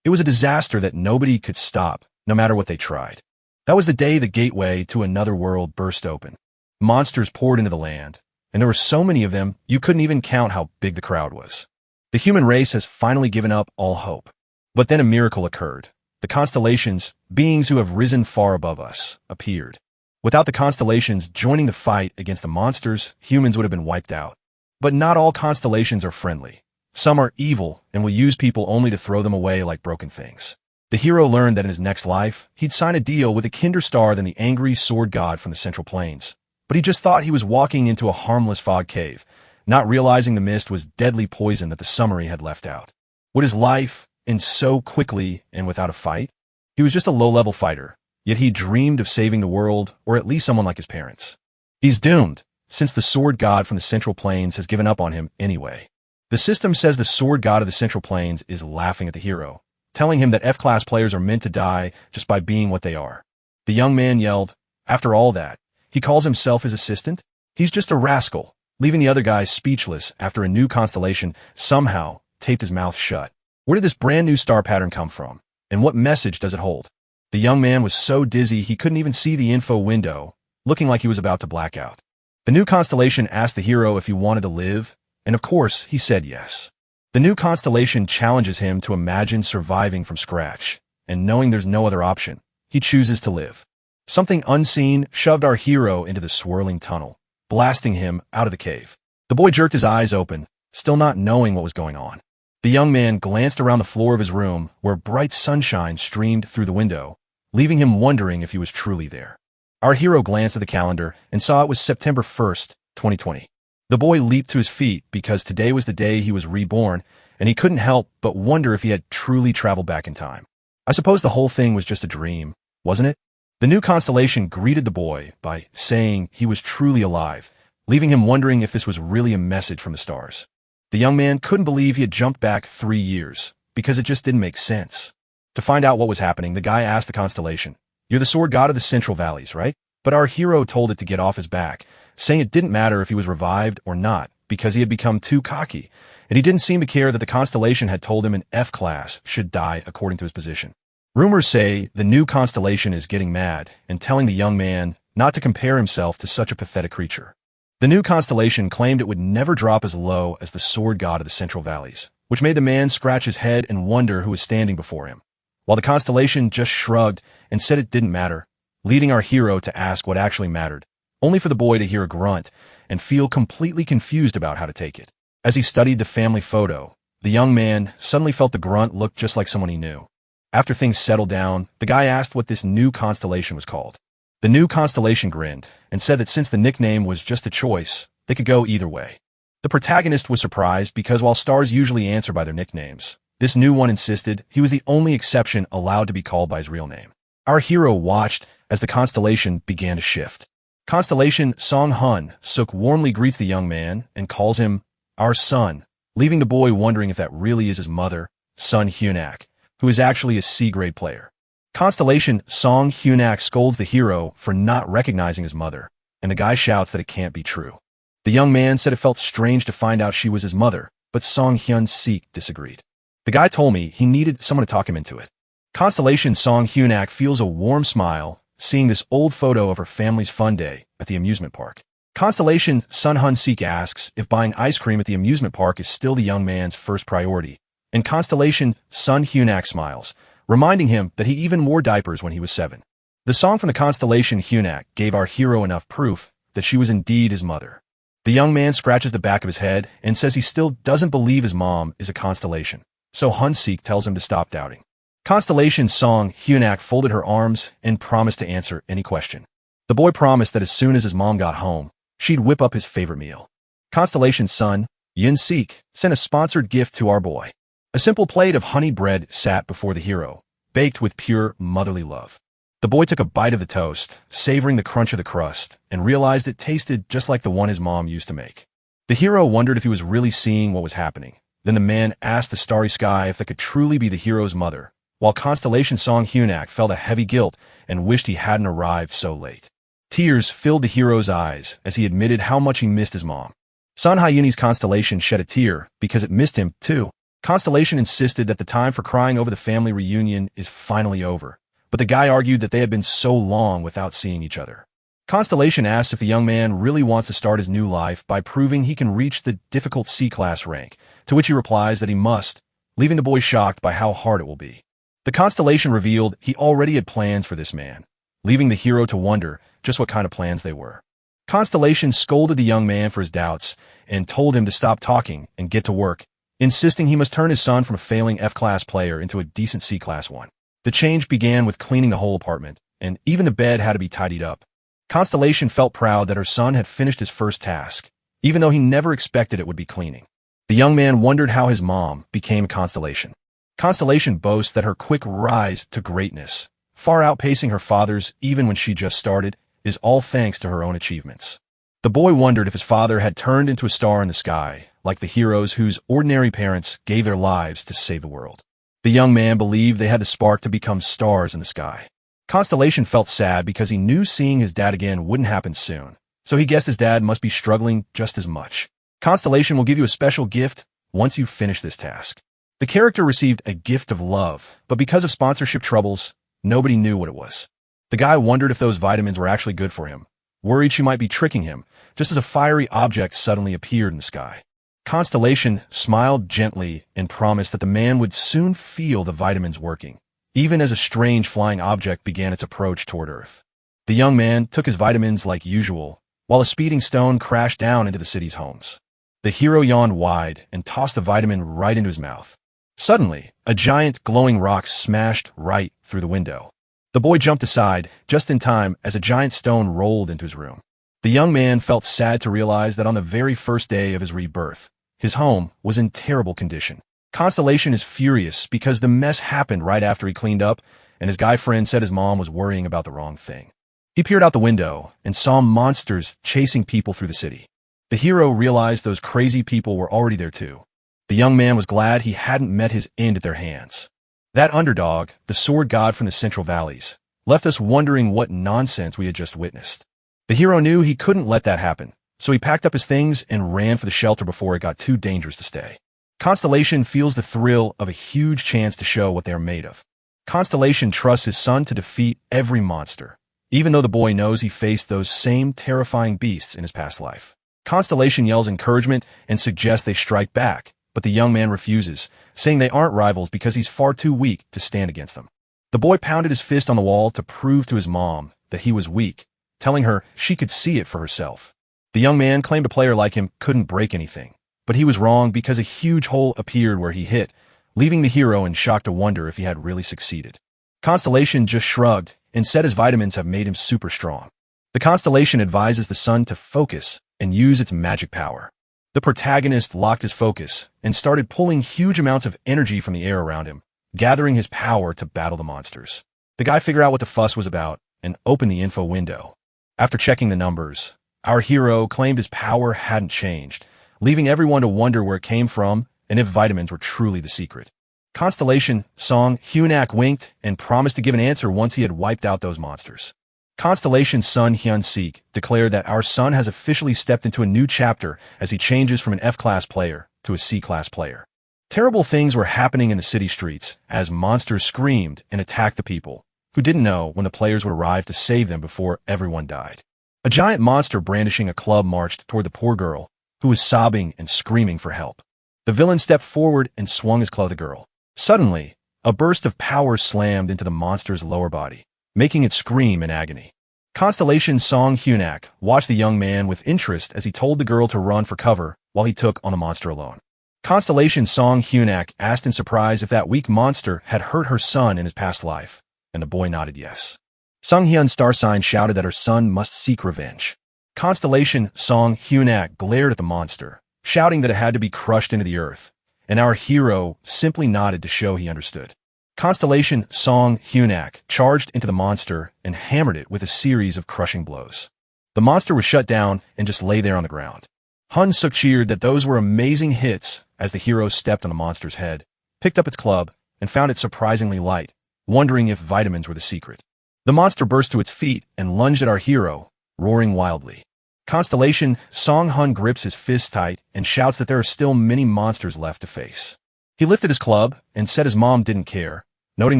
It was a disaster that nobody could stop, no matter what they tried. That was the day the gateway to another world burst open. Monsters poured into the land, and there were so many of them you couldn't even count how big the crowd was. The human race has finally given up all hope. But then a miracle occurred. The constellations, beings who have risen far above us, appeared. Without the constellations joining the fight against the monsters, humans would have been wiped out. But not all constellations are friendly. Some are evil and will use people only to throw them away like broken things. The hero learned that in his next life, he'd sign a deal with a kinder star than the angry sword god from the Central Plains. But he just thought he was walking into a harmless fog cave, not realizing the mist was deadly poison that the summary had left out. Would his life end so quickly and without a fight? He was just a low-level fighter, yet he dreamed of saving the world, or at least someone like his parents. He's doomed, since the sword god from the Central Plains has given up on him anyway. The system says the sword god of the Central Plains is laughing at the hero, telling him that F-class players are meant to die just by being what they are. The young man yelled, after all that, he calls himself his assistant? He's just a rascal, leaving the other guys speechless after a new constellation somehow taped his mouth shut. Where did this brand new star pattern come from? And what message does it hold? The young man was so dizzy he couldn't even see the info window, looking like he was about to black out. The new constellation asked the hero if he wanted to live, and of course, he said yes. The new constellation challenges him to imagine surviving from scratch, and knowing there's no other option, he chooses to live. Something unseen shoved our hero into the swirling tunnel, blasting him out of the cave. The boy jerked his eyes open, still not knowing what was going on. The young man glanced around the floor of his room, where bright sunshine streamed through the window, leaving him wondering if he was truly there. Our hero glanced at the calendar and saw it was September 1st, 2020. The boy leaped to his feet because today was the day he was reborn, and he couldn't help but wonder if he had truly traveled back in time. I suppose the whole thing was just a dream, wasn't it? The new constellation greeted the boy by saying he was truly alive, leaving him wondering if this was really a message from the stars. The young man couldn't believe he had jumped back 3 years, because it just didn't make sense. To find out what was happening, the guy asked the constellation, "You're the sword god of the Central Valleys, right?" But our hero told it to get off his back, saying it didn't matter if he was revived or not, because he had become too cocky, and he didn't seem to care that the constellation had told him an F-class should die according to his position. Rumors say the new constellation is getting mad and telling the young man not to compare himself to such a pathetic creature. The new constellation claimed it would never drop as low as the sword god of the Central Valleys, which made the man scratch his head and wonder who was standing before him, while the constellation just shrugged and said it didn't matter, leading our hero to ask what actually mattered, only for the boy to hear a grunt and feel completely confused about how to take it. As he studied the family photo, the young man suddenly felt the grunt looked just like someone he knew. After things settled down, the guy asked what this new constellation was called. The new constellation grinned and said that since the nickname was just a choice, they could go either way. The protagonist was surprised because while stars usually answer by their nicknames, this new one insisted he was the only exception allowed to be called by his real name. Our hero watched as the constellation began to shift. Constellation Song Hun Suk warmly greets the young man and calls him our son, leaving the boy wondering if that really is his mother, Sun Hyunak, who is actually a C-grade player. Constellation Song Hyunak scolds the hero for not recognizing his mother, and the guy shouts that it can't be true. The young man said it felt strange to find out she was his mother, but Song Hyun Sik disagreed. The guy told me he needed someone to talk him into it. Constellation Song Hyunak feels a warm smile seeing this old photo of her family's fun day at the amusement park. Constellation Sun Hun Sik asks if buying ice cream at the amusement park is still the young man's first priority, and Constellation Sun Hyunak smiles, reminding him that he even wore diapers when he was 7. The song from the Constellation Hyunak gave our hero enough proof that she was indeed his mother. The young man scratches the back of his head and says he still doesn't believe his mom is a constellation, so Hun Sik tells him to stop doubting. Constellation Song Hyunak folded her arms and promised to answer any question. The boy promised that as soon as his mom got home, she'd whip up his favorite meal. Constellation Sun Yun Sik sent a sponsored gift to our boy. A simple plate of honey bread sat before the hero, baked with pure motherly love. The boy took a bite of the toast, savoring the crunch of the crust, and realized it tasted just like the one his mom used to make. The hero wondered if he was really seeing what was happening. Then the man asked the starry sky if that could truly be the hero's mother, while Constellation Song Hyunak felt a heavy guilt and wished he hadn't arrived so late. Tears filled the hero's eyes as he admitted how much he missed his mom. Sun Hyuni's constellation shed a tear because it missed him, too. Constellation insisted that the time for crying over the family reunion is finally over, but the guy argued that they had been so long without seeing each other. Constellation asks if the young man really wants to start his new life by proving he can reach the difficult C-class rank, to which he replies that he must, leaving the boy shocked by how hard it will be. The Constellation revealed he already had plans for this man, leaving the hero to wonder just what kind of plans they were. Constellation scolded the young man for his doubts and told him to stop talking and get to work, insisting he must turn his son from a failing F-class player into a decent C-class one. The change began with cleaning the whole apartment, and even the bed had to be tidied up. Constellation felt proud that her son had finished his first task, even though he never expected it would be cleaning. The young man wondered how his mom became Constellation. Constellation boasts that her quick rise to greatness, far outpacing her father's even when she just started, is all thanks to her own achievements. The boy wondered if his father had turned into a star in the sky, like the heroes whose ordinary parents gave their lives to save the world. The young man believed they had the spark to become stars in the sky. Constellation felt sad because he knew seeing his dad again wouldn't happen soon, so he guessed his dad must be struggling just as much. Constellation will give you a special gift once you finish this task. The character received a gift of love, but because of sponsorship troubles, nobody knew what it was. The guy wondered if those vitamins were actually good for him, worried she might be tricking him, just as a fiery object suddenly appeared in the sky. Constellation smiled gently and promised that the man would soon feel the vitamins working, even as a strange flying object began its approach toward Earth. The young man took his vitamins like usual, while a speeding stone crashed down into the city's homes. The hero yawned wide and tossed the vitamin right into his mouth. Suddenly, a giant glowing rock smashed right through the window. The boy jumped aside just in time as a giant stone rolled into his room. The young man felt sad to realize that on the very first day of his rebirth, his home was in terrible condition. Constellation is furious because the mess happened right after he cleaned up, and his guy friend said his mom was worrying about the wrong thing. He peered out the window and saw monsters chasing people through the city. The hero realized those crazy people were already there too. The young man was glad he hadn't met his end at their hands. That underdog, the sword god from the Central Valleys, left us wondering what nonsense we had just witnessed. The hero knew he couldn't let that happen, so he packed up his things and ran for the shelter before it got too dangerous to stay. Constellation feels the thrill of a huge chance to show what they are made of. Constellation trusts his son to defeat every monster, even though the boy knows he faced those same terrifying beasts in his past life. Constellation yells encouragement and suggests they strike back, but the young man refuses, saying they aren't rivals because he's far too weak to stand against them. The boy pounded his fist on the wall to prove to his mom that he was weak, telling her she could see it for herself. The young man claimed a player like him couldn't break anything, but he was wrong because a huge hole appeared where he hit, leaving the hero in shock to wonder if he had really succeeded. Constellation just shrugged and said his vitamins have made him super strong. The Constellation advises the son to focus and use its magic power. The protagonist locked his focus and started pulling huge amounts of energy from the air around him, gathering his power to battle the monsters. The guy figured out what the fuss was about and opened the info window. After checking the numbers, our hero claimed his power hadn't changed, leaving everyone to wonder where it came from and if vitamins were truly the secret. Constellation Song Hyunak winked and promised to give an answer once he had wiped out those monsters. Constellation's son Hyun-sik declared that our son has officially stepped into a new chapter as he changes from an F-class player to a C-class player. Terrible things were happening in the city streets as monsters screamed and attacked the people, who didn't know when the players would arrive to save them before everyone died. A giant monster brandishing a club marched toward the poor girl, who was sobbing and screaming for help. The villain stepped forward and swung his club at the girl. Suddenly, a burst of power slammed into the monster's lower body, making it scream in agony. Constellation Song Hyunak watched the young man with interest as he told the girl to run for cover while he took on the monster alone. Constellation Song Hyunak asked in surprise if that weak monster had hurt her son in his past life, and the boy nodded yes. Sung Hyun star sign shouted that her son must seek revenge. Constellation Song Hyunak glared at the monster, shouting that it had to be crushed into the earth, and our hero simply nodded to show he understood. Constellation Song Hyunak charged into the monster and hammered it with a series of crushing blows. The monster was shut down and just lay there on the ground. Hun Suk cheered that those were amazing hits as the hero stepped on the monster's head, picked up its club, and found it surprisingly light, wondering if vitamins were the secret. The monster burst to its feet and lunged at our hero, roaring wildly. Constellation Song Hun grips his fist tight and shouts that there are still many monsters left to face. He lifted his club and said his mom didn't care, noting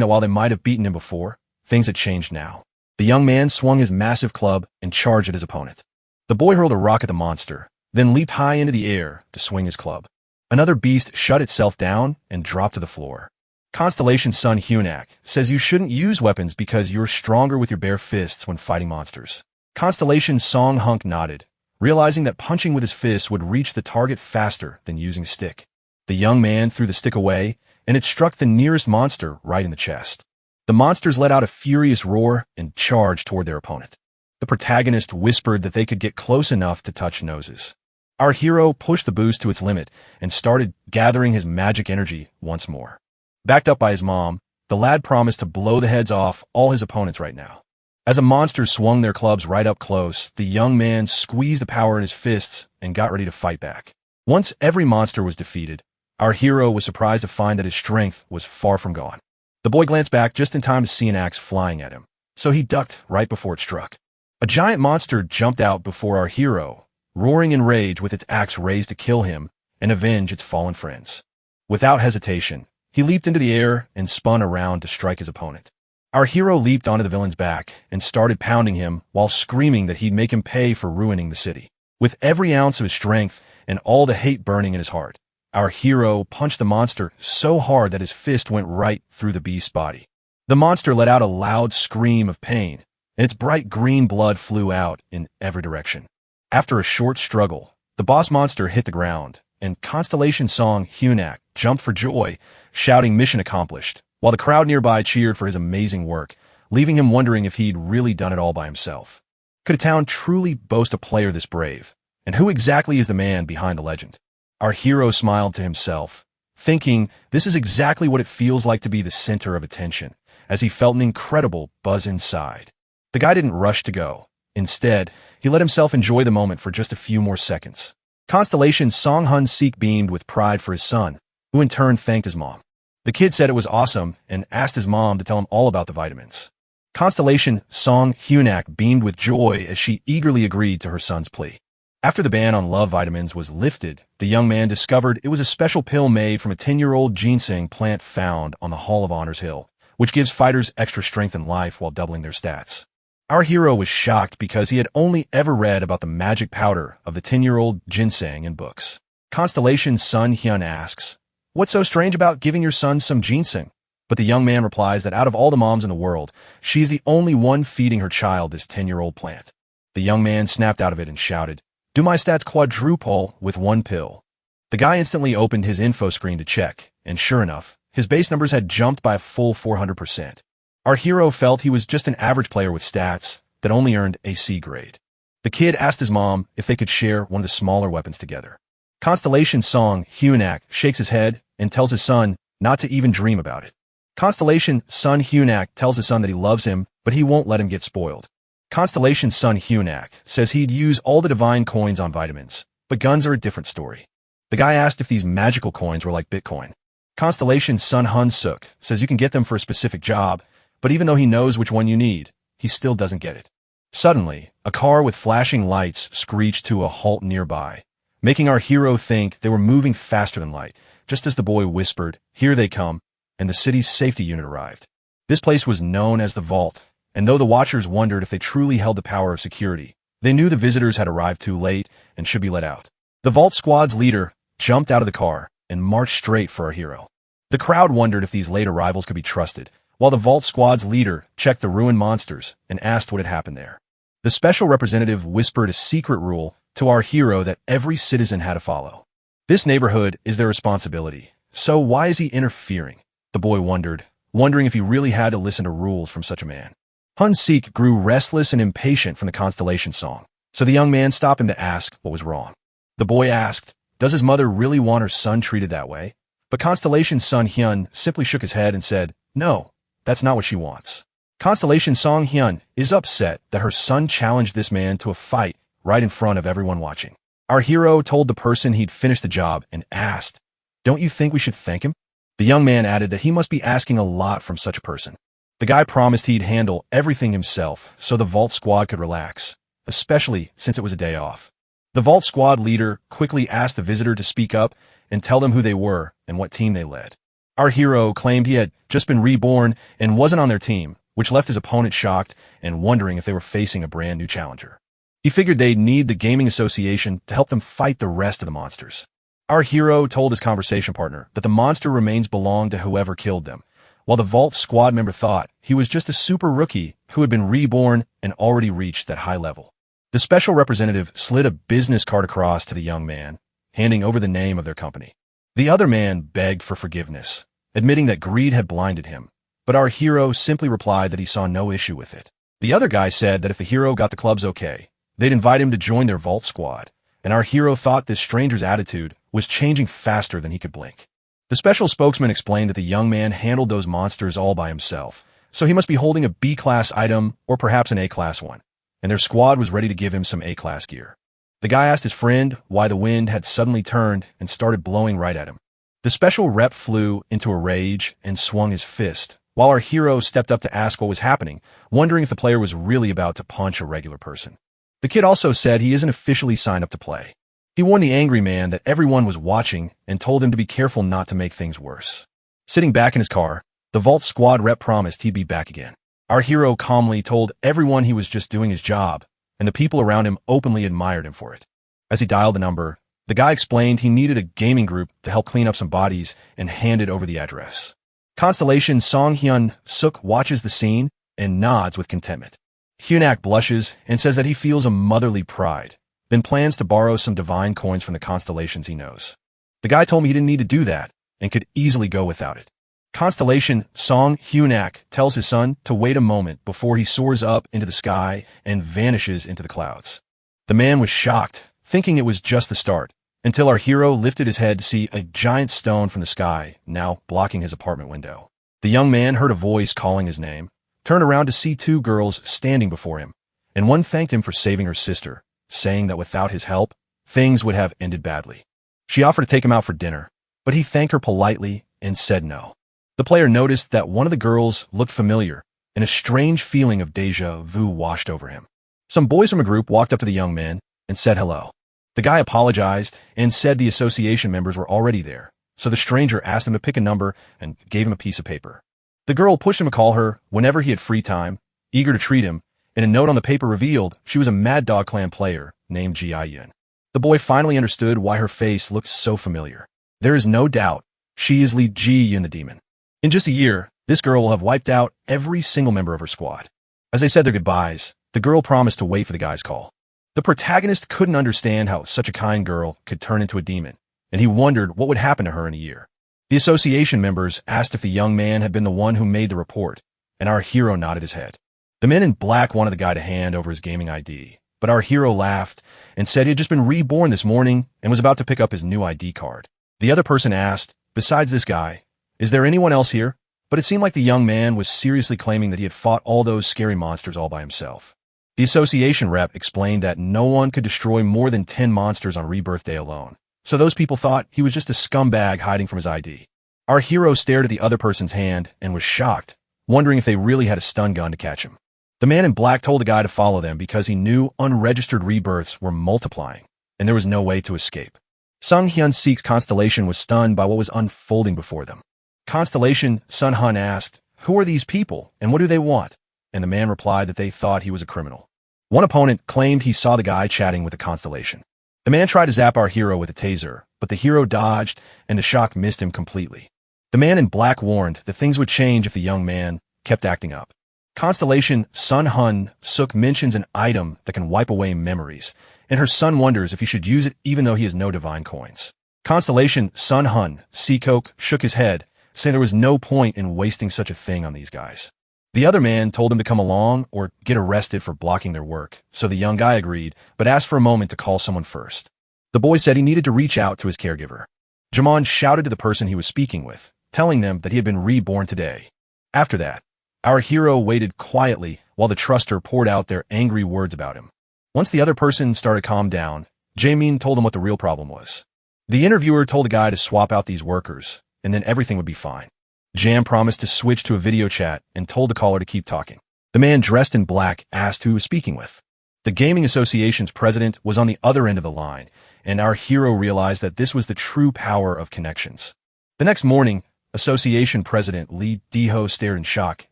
that while they might have beaten him before, things had changed now. The young man swung his massive club and charged at his opponent. The boy hurled a rock at the monster, then leaped high into the air to swing his club. Another beast shut itself down and dropped to the floor. Constellation's son Hyunak says you shouldn't use weapons because you're stronger with your bare fists when fighting monsters. Constellation's Song Hunk nodded, realizing that punching with his fists would reach the target faster than using a stick. The young man threw the stick away, and it struck the nearest monster right in the chest. The monsters let out a furious roar and charged toward their opponent. The protagonist whispered that they could get close enough to touch noses. Our hero pushed the boost to its limit and started gathering his magic energy once more. Backed up by his mom, the lad promised to blow the heads off all his opponents right now. As the monsters swung their clubs right up close, the young man squeezed the power in his fists and got ready to fight back. Once every monster was defeated, our hero was surprised to find that his strength was far from gone. The boy glanced back just in time to see an axe flying at him, so he ducked right before it struck. A giant monster jumped out before our hero, roaring in rage with its axe raised to kill him and avenge its fallen friends. Without hesitation, he leaped into the air and spun around to strike his opponent. Our hero leaped onto the villain's back and started pounding him while screaming that he'd make him pay for ruining the city. With every ounce of his strength and all the hate burning in his heart, our hero punched the monster so hard that his fist went right through the beast's body. The monster let out a loud scream of pain, and its bright green blood flew out in every direction. After a short struggle, the boss monster hit the ground, and Constellation Song Hyunak jumped for joy, shouting mission accomplished, while the crowd nearby cheered for his amazing work, leaving him wondering if he'd really done it all by himself. Could a town truly boast a player this brave? And who exactly is the man behind the legend? Our hero smiled to himself, thinking this is exactly what it feels like to be the center of attention, as he felt an incredible buzz inside. The guy didn't rush to go. Instead, he let himself enjoy the moment for just a few more seconds. Constellation Song Hun Sik beamed with pride for his son, who in turn thanked his mom. The kid said it was awesome and asked his mom to tell him all about the vitamins. Constellation Song Hyunak beamed with joy as she eagerly agreed to her son's plea. After the ban on love vitamins was lifted, the young man discovered it was a special pill made from a 10-year-old ginseng plant found on the Hall of Honors Hill, which gives fighters extra strength in life while doubling their stats. Our hero was shocked because he had only ever read about the magic powder of the 10-year-old ginseng in books. Constellation Sun Hyun asks, "What's so strange about giving your son some ginseng?" But the young man replies that out of all the moms in the world, she's the only one feeding her child this 10-year-old plant. The young man snapped out of it and shouted, "Do my stats quadruple with one pill?" The guy instantly opened his info screen to check, and sure enough, his base numbers had jumped by a full 400%. Our hero felt he was just an average player with stats that only earned a C grade. The kid asked his mom if they could share one of the smaller weapons together. Constellation Song Hyunak shakes his head and tells his son not to even dream about it. Constellation Sun Hyunak tells his son that he loves him, but he won't let him get spoiled. Constellation Sun Hyunak says he'd use all the divine coins on vitamins, but guns are a different story. The guy asked if these magical coins were like Bitcoin. Constellation Sun Hun Suk says you can get them for a specific job, but even though he knows which one you need, he still doesn't get it. Suddenly, a car with flashing lights screeched to a halt nearby, making our hero think they were moving faster than light, just as the boy whispered, "Here they come," and the city's safety unit arrived. This place was known as the Vault, and though the Watchers wondered if they truly held the power of security, they knew the visitors had arrived too late and should be let out. The Vault Squad's leader jumped out of the car and marched straight for our hero. The crowd wondered if these late arrivals could be trusted, while the Vault Squad's leader checked the ruined monsters and asked what had happened there. The special representative whispered a secret rule to our hero that every citizen had to follow. This neighborhood is their responsibility, so why is he interfering? The boy wondered, wondering if he really had to listen to rules from such a man. Hun Sik grew restless and impatient from the constellation song, so the young man stopped him to ask what was wrong. The boy asked, does his mother really want her son treated that way? But Constellation Sun Hyun simply shook his head and said, no, that's not what she wants. Constellation Song Hyun is upset that her son challenged this man to a fight right in front of everyone watching. Our hero told the person he'd finished the job and asked, don't you think we should thank him? The young man added that he must be asking a lot from such a person. The guy promised he'd handle everything himself so the Vault Squad could relax, especially since it was a day off. The Vault Squad leader quickly asked the visitor to speak up and tell them who they were and what team they led. Our hero claimed he had just been reborn and wasn't on their team, which left his opponent shocked and wondering if they were facing a brand new challenger. He figured they'd need the gaming association to help them fight the rest of the monsters. Our hero told his conversation partner that the monster remains belonged to whoever killed them, while the Vault squad member thought he was just a super rookie who had been reborn and already reached that high level. The special representative slid a business card across to the young man, handing over the name of their company. The other man begged for forgiveness, admitting that greed had blinded him, but our hero simply replied that he saw no issue with it. The other guy said that if the hero got the clubs okay, they'd invite him to join their Vault squad, and our hero thought this stranger's attitude was changing faster than he could blink. The special spokesman explained that the young man handled those monsters all by himself, so he must be holding a B-class item or perhaps an A-class one, and their squad was ready to give him some A-class gear. The guy asked his friend why the wind had suddenly turned and started blowing right at him. The special rep flew into a rage and swung his fist, while our hero stepped up to ask what was happening, wondering if the player was really about to punch a regular person. The kid also said he isn't officially signed up to play. He warned the angry man that everyone was watching and told him to be careful not to make things worse. Sitting back in his car, the Vault squad rep promised he'd be back again. Our hero calmly told everyone he was just doing his job, and the people around him openly admired him for it. As he dialed the number, the guy explained he needed a gaming group to help clean up some bodies and handed over the address. Constellation Song-hyun Suk watches the scene and nods with contentment. Hyunak blushes and says that he feels a motherly pride, then plans to borrow some divine coins from the constellations he knows. The guy told me he didn't need to do that and could easily go without it. Constellation Song-hyunak tells his son to wait a moment before he soars up into the sky and vanishes into the clouds. The man was shocked, thinking it was just the start, until our hero lifted his head to see a giant stone from the sky, now blocking his apartment window. The young man heard a voice calling his name, turned around to see two girls standing before him, and one thanked him for saving her sister, saying that without his help, things would have ended badly. She offered to take him out for dinner, but he thanked her politely and said no. The player noticed that one of the girls looked familiar, and a strange feeling of déjà vu washed over him. Some boys from a group walked up to the young man and said hello. The guy apologized and said the association members were already there, so the stranger asked him to pick a number and gave him a piece of paper. The girl pushed him to call her whenever he had free time, eager to treat him, and a note on the paper revealed she was a Mad Dog Clan player named Ji Yun. The boy finally understood why her face looked so familiar. There is no doubt she is Li Ji Yun the demon. In just a year, this girl will have wiped out every single member of her squad. As they said their goodbyes, the girl promised to wait for the guy's call. The protagonist couldn't understand how such a kind girl could turn into a demon, and he wondered what would happen to her in a year. The association members asked if the young man had been the one who made the report, and our hero nodded his head. The men in black wanted the guy to hand over his gaming ID, but our hero laughed and said he had just been reborn this morning and was about to pick up his new ID card. The other person asked, besides this guy, is there anyone else here? But it seemed like the young man was seriously claiming that he had fought all those scary monsters all by himself. The association rep explained that no one could destroy more than 10 monsters on Rebirth Day alone, so those people thought he was just a scumbag hiding from his ID. Our hero stared at the other person's hand and was shocked, wondering if they really had a stun gun to catch him. The man in black told the guy to follow them because he knew unregistered rebirths were multiplying, and there was no way to escape. Sung Hyun-sik's constellation was stunned by what was unfolding before them. Constellation Sun Hun asked, "Who are these people, and what do they want?" And the man replied that they thought he was a criminal. One opponent claimed he saw the guy chatting with the constellation. The man tried to zap our hero with a taser, but the hero dodged, and the shock missed him completely. The man in black warned that things would change if the young man kept acting up. Constellation Sun Hun Suk mentions an item that can wipe away memories, and her son wonders if he should use it even though he has no divine coins. Constellation Sun Hun Seacoke shook his head, saying there was no point in wasting such a thing on these guys. The other man told him to come along or get arrested for blocking their work, so the young guy agreed, but asked for a moment to call someone first. The boy said he needed to reach out to his caregiver. Jamon shouted to the person he was speaking with, telling them that he had been reborn today. After that, our hero waited quietly while the truster poured out their angry words about him. Once the other person started to calm down, Jaemin told him what the real problem was. The interviewer told the guy to swap out these workers, and then everything would be fine. Jam promised to switch to a video chat and told the caller to keep talking. The man dressed in black asked who he was speaking with. The Gaming Association's president was on the other end of the line, and our hero realized that this was the true power of connections. The next morning, Association President Lee Deho stared in shock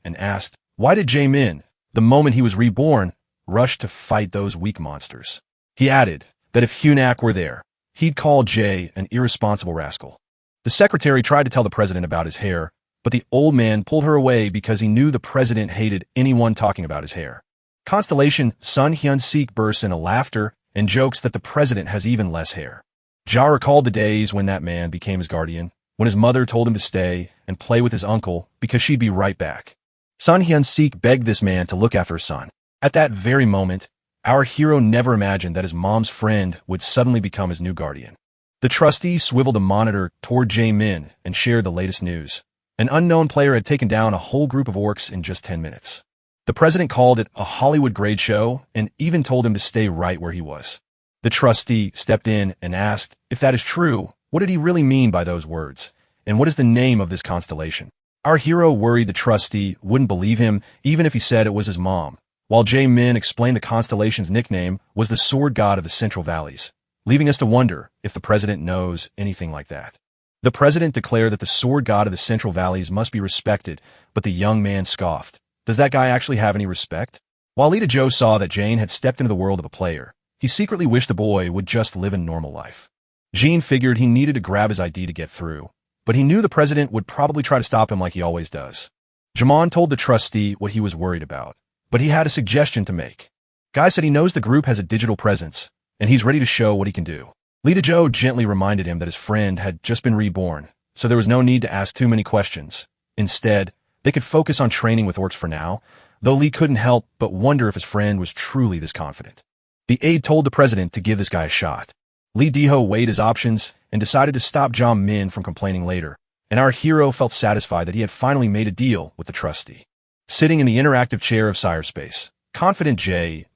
and asked, why did Jae-min, the moment he was reborn, rush to fight those weak monsters? He added that if Hunak were there, he'd call Jae an irresponsible rascal. The secretary tried to tell the president about his hair, but the old man pulled her away because he knew the president hated anyone talking about his hair. Constellation Sun Hyun-sik bursts into laughter and jokes that the president has even less hair. Ja recalled the days when that man became his guardian, when his mother told him to stay and play with his uncle because she'd be right back. Sun Hyun-sik begged this man to look after his son. At that very moment, our hero never imagined that his mom's friend would suddenly become his new guardian. The trustee swiveled a monitor toward Jae-min and shared the latest news. An unknown player had taken down a whole group of orcs in just 10 minutes. The president called it a Hollywood-grade show and even told him to stay right where he was. The trustee stepped in and asked, if that is true, what did he really mean by those words? And what is the name of this constellation? Our hero worried the trustee wouldn't believe him even if he said it was his mom, while Jae-min explained the constellation's nickname was the sword god of the Central Valleys, leaving us to wonder if the president knows anything like that. The president declared that the sword god of the Central Valleys must be respected, but the young man scoffed. Does that guy actually have any respect? While Lita Joe saw that Jane had stepped into the world of a player, he secretly wished the boy would just live a normal life. Jean figured he needed to grab his ID to get through, but he knew the president would probably try to stop him like he always does. Jamon told the trustee what he was worried about, but he had a suggestion to make. Guy said he knows the group has a digital presence, and he's ready to show what he can do. Lita Joe gently reminded him that his friend had just been reborn, so there was no need to ask too many questions. Instead, they could focus on training with orcs for now, though Lee couldn't help but wonder if his friend was truly this confident. The aide told the president to give this guy a shot. Lee Deho weighed his options and decided to stop Min from complaining later, and our hero felt satisfied that he had finally made a deal with the trustee. Sitting in the interactive chair of Cyberspace, confident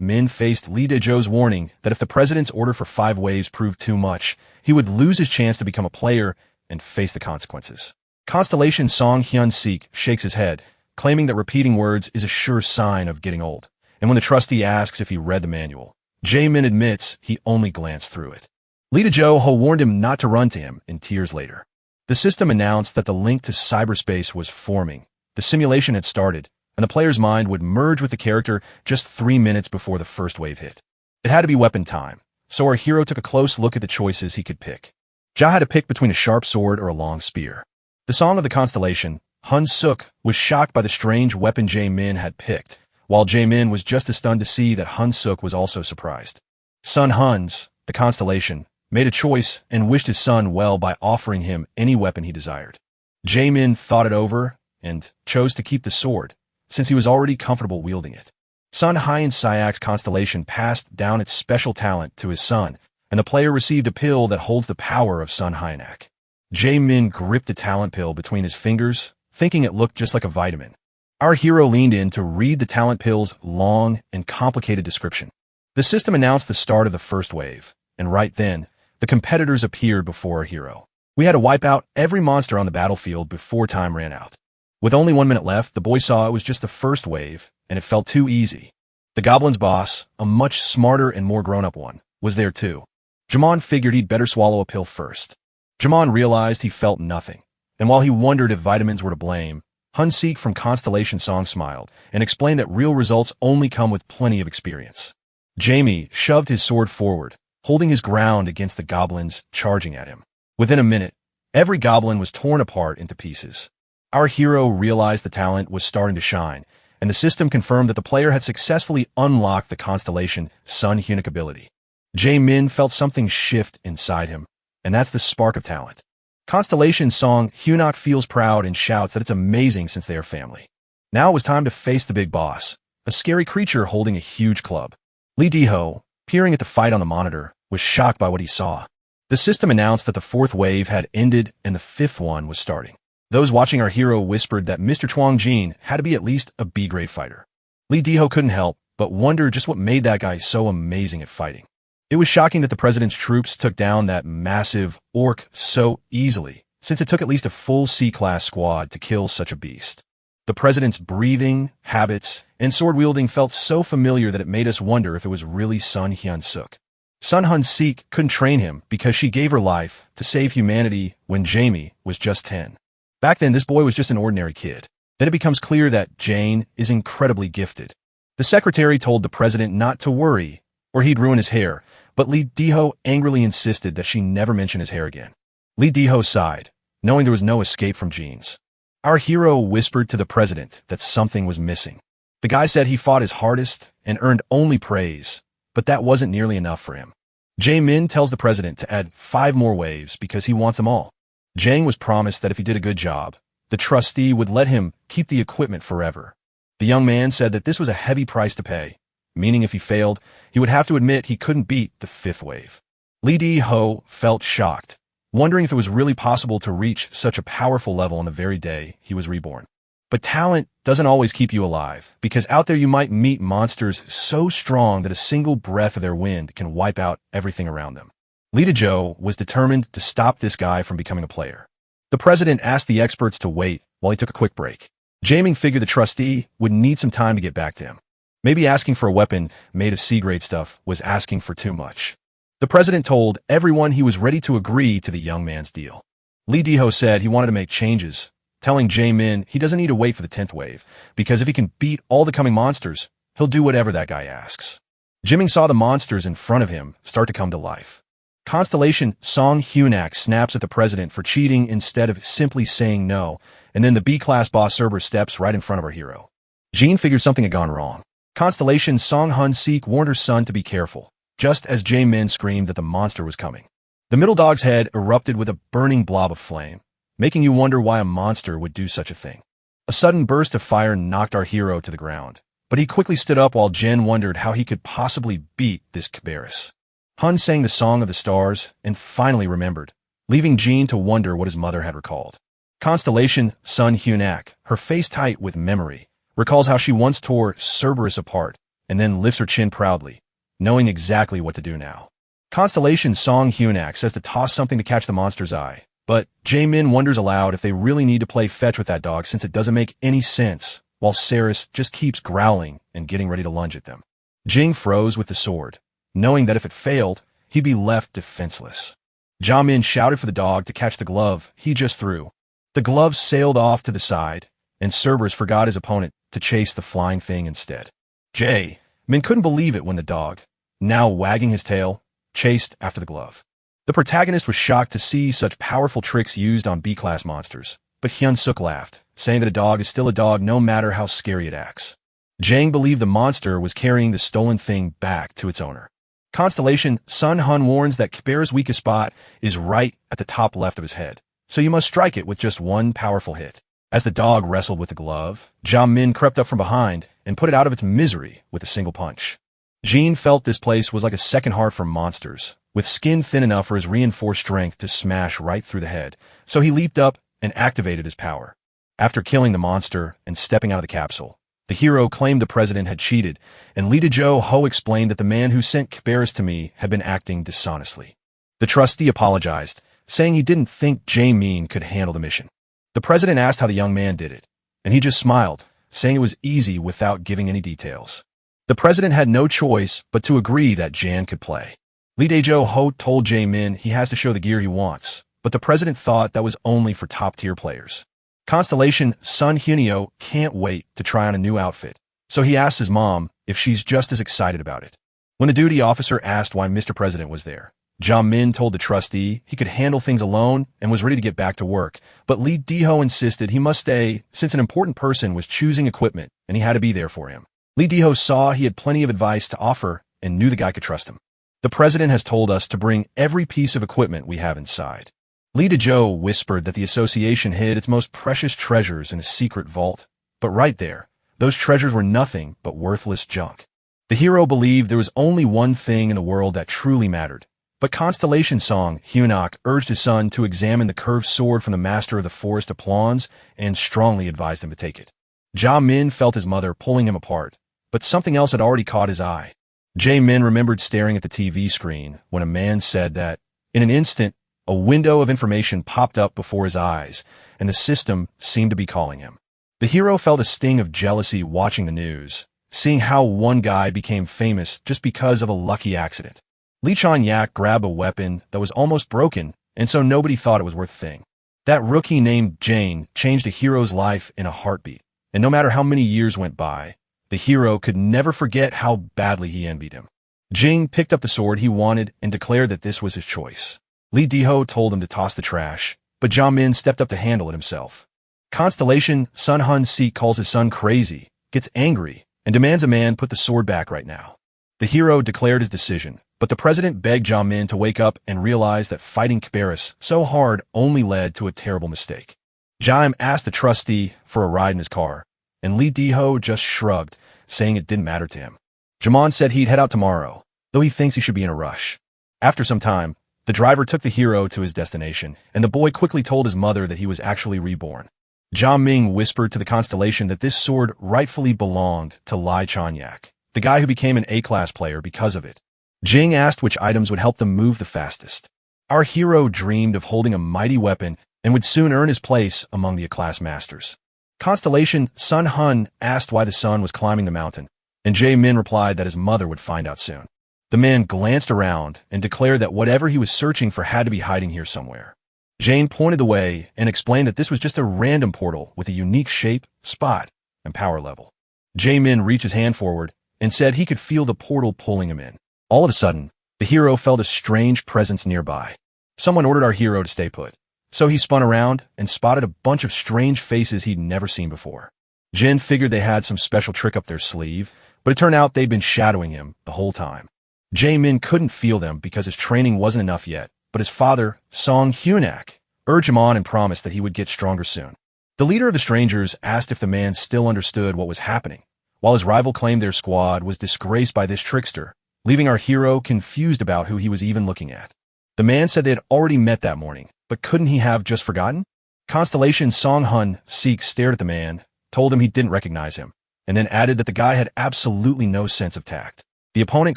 Min faced Lee Dejo's warning that if the president's order for 5 waves proved too much, he would lose his chance to become a player and face the consequences. Constellation Song Hyun-sik shakes his head, claiming that repeating words is a sure sign of getting old, and when the trustee asks if he read the manual, Min admits he only glanced through it. Lita Joe warned him not to run to him in tears later. The system announced that the link to cyberspace was forming. The simulation had started, and the player's mind would merge with the character just 3 minutes before the first wave hit. It had to be weapon time, so our hero took a close look at the choices he could pick. Ja had to pick between a sharp sword or a long spear. The Song of the Constellation, Hun-suk, was shocked by the strange weapon Min had picked, while Min was just as stunned to see that Hun-suk was also surprised. Sun Huns, the constellation, made a choice and wished his son well by offering him any weapon he desired. Min thought it over and chose to keep the sword, since he was already comfortable wielding it. Sun Hyen Syak's constellation passed down its special talent to his son, and the player received a pill that holds the power of Sun Hyenak. Min gripped the talent pill between his fingers, thinking it looked just like a vitamin. Our hero leaned in to read the talent pill's long and complicated description. The system announced the start of the first wave, and right then, the competitors appeared before our hero. We had to wipe out every monster on the battlefield before time ran out. With only 1 minute left, the boy saw it was just the first wave, and it felt too easy. The goblin's boss, a much smarter and more grown-up one, was there too. Jamon figured he'd better swallow a pill first. Jamon realized he felt nothing, and while he wondered if vitamins were to blame, Hun-sik from Constellation Song smiled and explained that real results only come with plenty of experience. Jamie shoved his sword forward, holding his ground against the goblins charging at him. Within a minute, every goblin was torn apart into pieces. Our hero realized the talent was starting to shine, and the system confirmed that the player had successfully unlocked the constellation Sun Hyunik ability. Min felt something shift inside him, and that's the spark of talent. Constellation Song Hyunik feels proud and shouts that it's amazing since they are family. Now it was time to face the big boss, a scary creature holding a huge club. Lee Deho, peering at the fight on the monitor, was shocked by what he saw. The system announced that the 4th wave had ended and the 5th one was starting. Those watching our hero whispered that Mr. Chuang Jin had to be at least a B-grade fighter. Lee Deho couldn't help but wonder just what made that guy so amazing at fighting. It was shocking that the president's troops took down that massive orc so easily, since it took at least a full C-class squad to kill such a beast. The president's breathing, habits, and sword-wielding felt so familiar that it made us wonder if it was really Sun Hyun-suk. Sun Hun-sik couldn't train him because she gave her life to save humanity when Jamie was just 10. Back then, this boy was just an ordinary kid. Then it becomes clear that Jane is incredibly gifted. The secretary told the president not to worry, or he'd ruin his hair, but Lee Deho angrily insisted that she never mention his hair again. Lee Deho sighed, knowing there was no escape from genes. Our hero whispered to the president that something was missing. The guy said he fought his hardest and earned only praise, but that wasn't nearly enough for him. Jae-min tells the president to add 5 more waves because he wants them all. Jang was promised that if he did a good job, the trustee would let him keep the equipment forever. The young man said that this was a heavy price to pay, meaning if he failed, he would have to admit he couldn't beat the 5th wave. Lee Deho felt shocked, wondering if it was really possible to reach such a powerful level on the very day he was reborn. But talent doesn't always keep you alive, because out there you might meet monsters so strong that a single breath of their wind can wipe out everything around them. Lee Dejo was determined to stop this guy from becoming a player. The president asked the experts to wait while he took a quick break. Jaming figured the trustee would need some time to get back to him. Maybe asking for a weapon made of C-grade stuff was asking for too much. The president told everyone he was ready to agree to the young man's deal. Lee Deho said he wanted to make changes, telling Jae-min he doesn't need to wait for the 10th wave, because if he can beat all the coming monsters, he'll do whatever that guy asks. Jiming saw the monsters in front of him start to come to life. Constellation Song Hyunak snaps at the president for cheating instead of simply saying no, and then the B-class boss Cerber steps right in front of our hero. Jean figured something had gone wrong. Constellation Song Hun-sik warned her son to be careful, just as Jae-min screamed that the monster was coming. The middle dog's head erupted with a burning blob of flame, making you wonder why a monster would do such a thing. A sudden burst of fire knocked our hero to the ground, but he quickly stood up while Jen wondered how he could possibly beat this Cabarrus. Hun sang the Song of the Stars and finally remembered, leaving Jean to wonder what his mother had recalled. Constellation Sun Hyunak, her face tight with memory, recalls how she once tore Cerberus apart and then lifts her chin proudly, knowing exactly what to do now. Constellation Song Hyunak says to toss something to catch the monster's eye, but Jae-min wonders aloud if they really need to play fetch with that dog since it doesn't make any sense, while Saris just keeps growling and getting ready to lunge at them. Jing froze with the sword, knowing that if it failed, he'd be left defenseless. Jae-min shouted for the dog to catch the glove he just threw. The glove sailed off to the side, and Cerberus forgot his opponent to chase the flying thing instead. Jae-min couldn't believe it when the dog, now wagging his tail, chased after the glove. The protagonist was shocked to see such powerful tricks used on B-class monsters, but Hyun-suk laughed, saying that a dog is still a dog no matter how scary it acts. Jang believed the monster was carrying the stolen thing back to its owner. Constellation Sun Hun warns that Cabarrus' weakest spot is right at the top left of his head, so you must strike it with just one powerful hit. As the dog wrestled with the glove, Jae-min crept up from behind and put it out of its misery with a single punch. Jean felt this place was like a second heart for monsters, with skin thin enough for his reinforced strength to smash right through the head, so he leaped up and activated his power. After killing the monster and stepping out of the capsule, the hero claimed the president had cheated, and Lee Dejo Ho explained that the man who sent Cabarrus to me had been acting dishonestly. The trustee apologized, saying he didn't think Jae-min could handle the mission. The president asked how the young man did it, and he just smiled, saying it was easy without giving any details. The president had no choice but to agree that Jan could play. Lee Dejo Ho told Jae-min he has to show the gear he wants, but the president thought that was only for top-tier players. Constellation Sun Hyuneo can't wait to try on a new outfit, so he asks his mom if she's just as excited about it. When the duty officer asked why Mr. President was there, Jae-min told the trustee he could handle things alone and was ready to get back to work, but Lee Deho insisted he must stay since an important person was choosing equipment and he had to be there for him. Lee Deho saw he had plenty of advice to offer and knew the guy could trust him. The president has told us to bring every piece of equipment we have inside. Lee Dejo whispered that the association hid its most precious treasures in a secret vault, but right there, those treasures were nothing but worthless junk. The hero believed there was only one thing in the world that truly mattered, but Constellation Song Hyunak urged his son to examine the curved sword from the master of the Forest of Plans and strongly advised him to take it. Jae-min felt his mother pulling him apart, but something else had already caught his eye. Jae-min remembered staring at the TV screen when a man said that, in an instant, a window of information popped up before his eyes, and the system seemed to be calling him. The hero felt a sting of jealousy watching the news, seeing how one guy became famous just because of a lucky accident. Lee Chan-yak grabbed a weapon that was almost broken, and so nobody thought it was worth a thing. That rookie named Jane changed a hero's life in a heartbeat, and no matter how many years went by, the hero could never forget how badly he envied him. Jing picked up the sword he wanted and declared that this was his choice. Lee Deho told him to toss the trash, but Jiamin stepped up to handle it himself. Constellation Sun Hun Sik calls his son crazy, gets angry, and demands a man put the sword back right now. The hero declared his decision, but the president begged Jiamin to wake up and realize that fighting Kberis so hard only led to a terrible mistake. Jiam asked the trustee for a ride in his car, and Lee Deho just shrugged, saying it didn't matter to him. Jamon said he'd head out tomorrow, though he thinks he should be in a rush. After some time, the driver took the hero to his destination, and the boy quickly told his mother that he was actually reborn. Jia Ming whispered to the constellation that this sword rightfully belonged to Lai Chan-yak, the guy who became an A-class player because of it. Jing asked which items would help them move the fastest. Our hero dreamed of holding a mighty weapon and would soon earn his place among the A-class masters. Constellation Sun Hun asked why the sun was climbing the mountain, and Jae Min replied that his mother would find out soon. The man glanced around and declared that whatever he was searching for had to be hiding here somewhere. Jane pointed the way and explained that this was just a random portal with a unique shape, spot, and power level. Jae Min reached his hand forward and said he could feel the portal pulling him in. All of a sudden, the hero felt a strange presence nearby. Someone ordered our hero to stay put, so he spun around and spotted a bunch of strange faces he'd never seen before. Jin figured they had some special trick up their sleeve, but it turned out they'd been shadowing him the whole time. Jae Min couldn't feel them because his training wasn't enough yet, but his father, Song Hyunak, urged him on and promised that he would get stronger soon. The leader of the strangers asked if the man still understood what was happening, while his rival claimed their squad was disgraced by this trickster, leaving our hero confused about who he was even looking at. The man said they had already met that morning, but couldn't he have just forgotten? Constellation Song Hun Sik stared at the man, told him he didn't recognize him, and then added that the guy had absolutely no sense of tact. The opponent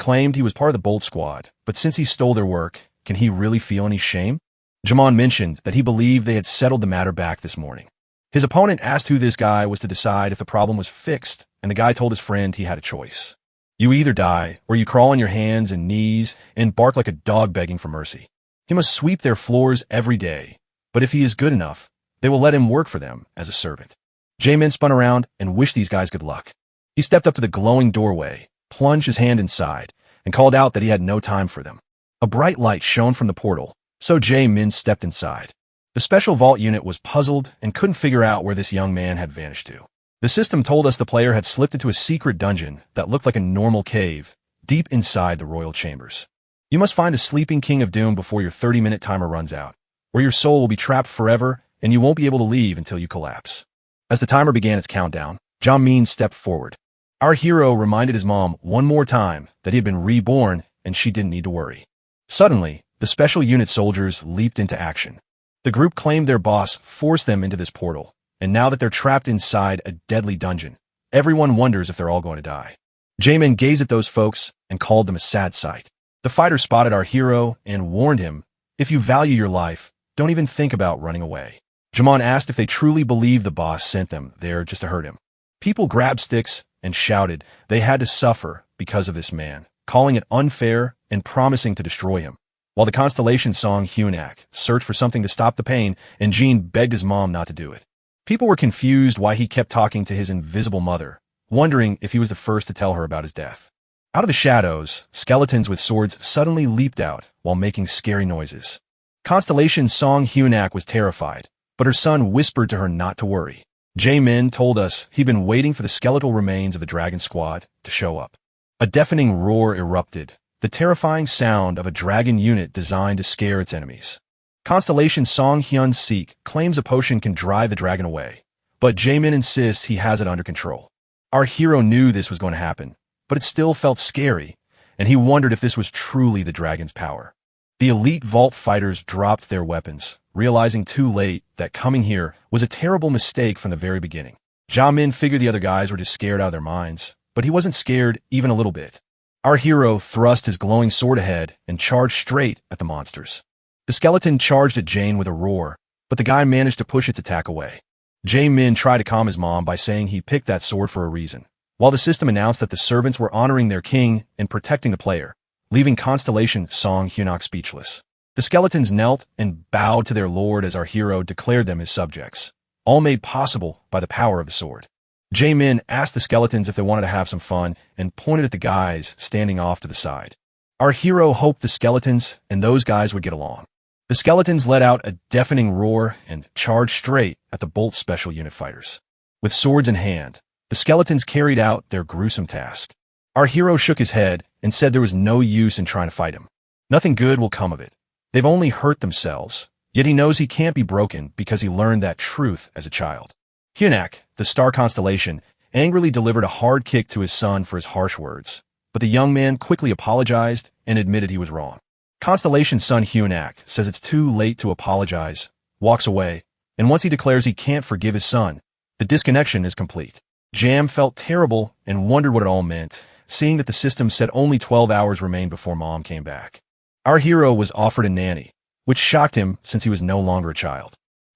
claimed he was part of the Bolt Squad, but since he stole their work, can he really feel any shame? Jamon mentioned that he believed they had settled the matter back this morning. His opponent asked who this guy was to decide if the problem was fixed, and the guy told his friend he had a choice. You either die, or you crawl on your hands and knees and bark like a dog begging for mercy. He must sweep their floors every day, but if he is good enough, they will let him work for them as a servant. Jamin spun around and wished these guys good luck. He stepped up to the glowing doorway, plunged his hand inside, and called out that he had no time for them. A bright light shone from the portal, so Jae-min stepped inside. The special vault unit was puzzled and couldn't figure out where this young man had vanished to. The system told us the player had slipped into a secret dungeon that looked like a normal cave, deep inside the royal chambers. You must find the sleeping King of Doom before your 30-minute timer runs out, where your soul will be trapped forever and you won't be able to leave until you collapse. As the timer began its countdown, Jiamin stepped forward. Our hero reminded his mom one more time that he had been reborn and she didn't need to worry. Suddenly, the special unit soldiers leaped into action. The group claimed their boss forced them into this portal, and now that they're trapped inside a deadly dungeon, everyone wonders if they're all going to die. Jamin gazed at those folks and called them a sad sight. The fighter spotted our hero and warned him, if you value your life, don't even think about running away. Jamon asked if they truly believed the boss sent them there just to hurt him. People grabbed sticks and shouted they had to suffer because of this man, calling it unfair and promising to destroy him. While the constellation Song Hyunak searched for something to stop the pain, and Jean begged his mom not to do it. People were confused why he kept talking to his invisible mother, wondering if he was the first to tell her about his death. Out of the shadows, skeletons with swords suddenly leaped out while making scary noises. Constellation Song Hyunak was terrified, but her son whispered to her not to worry. Jae-min told us he'd been waiting for the skeletal remains of the Dragon Squad to show up. A deafening roar erupted, the terrifying sound of a dragon unit designed to scare its enemies. Constellation Song Hyun Sik claims a potion can drive the dragon away, but Jamin insists he has it under control. Our hero knew this was going to happen, but it still felt scary, and he wondered if this was truly the dragon's power. The elite vault fighters dropped their weapons, realizing too late that coming here was a terrible mistake from the very beginning. Jamin figured the other guys were just scared out of their minds, but he wasn't scared even a little bit. Our hero thrust his glowing sword ahead and charged straight at the monsters. The skeleton charged at Jane with a roar, but the guy managed to push its attack away. Jae-min tried to calm his mom by saying he picked that sword for a reason. While the system announced that the servants were honoring their king and protecting the player, leaving Constellation Song Hyunok speechless. The skeletons knelt and bowed to their lord as our hero declared them his subjects, all made possible by the power of the sword. Jae-min asked the skeletons if they wanted to have some fun and pointed at the guys standing off to the side. Our hero hoped the skeletons and those guys would get along. The skeletons let out a deafening roar and charged straight at the Bolt Special Unit fighters. With swords in hand, the skeletons carried out their gruesome task. Our hero shook his head and said there was no use in trying to fight him. Nothing good will come of it. They've only hurt themselves, yet he knows he can't be broken because he learned that truth as a child. Hyunak, the star constellation, angrily delivered a hard kick to his son for his harsh words, but the young man quickly apologized and admitted he was wrong. Constellation's son Hyunak says it's too late to apologize, walks away, and once he declares he can't forgive his son, the disconnection is complete. Jam felt terrible and wondered what it all meant, seeing that the system said only 12 hours remained before Mom came back. Our hero was offered a nanny, which shocked him since he was no longer a child.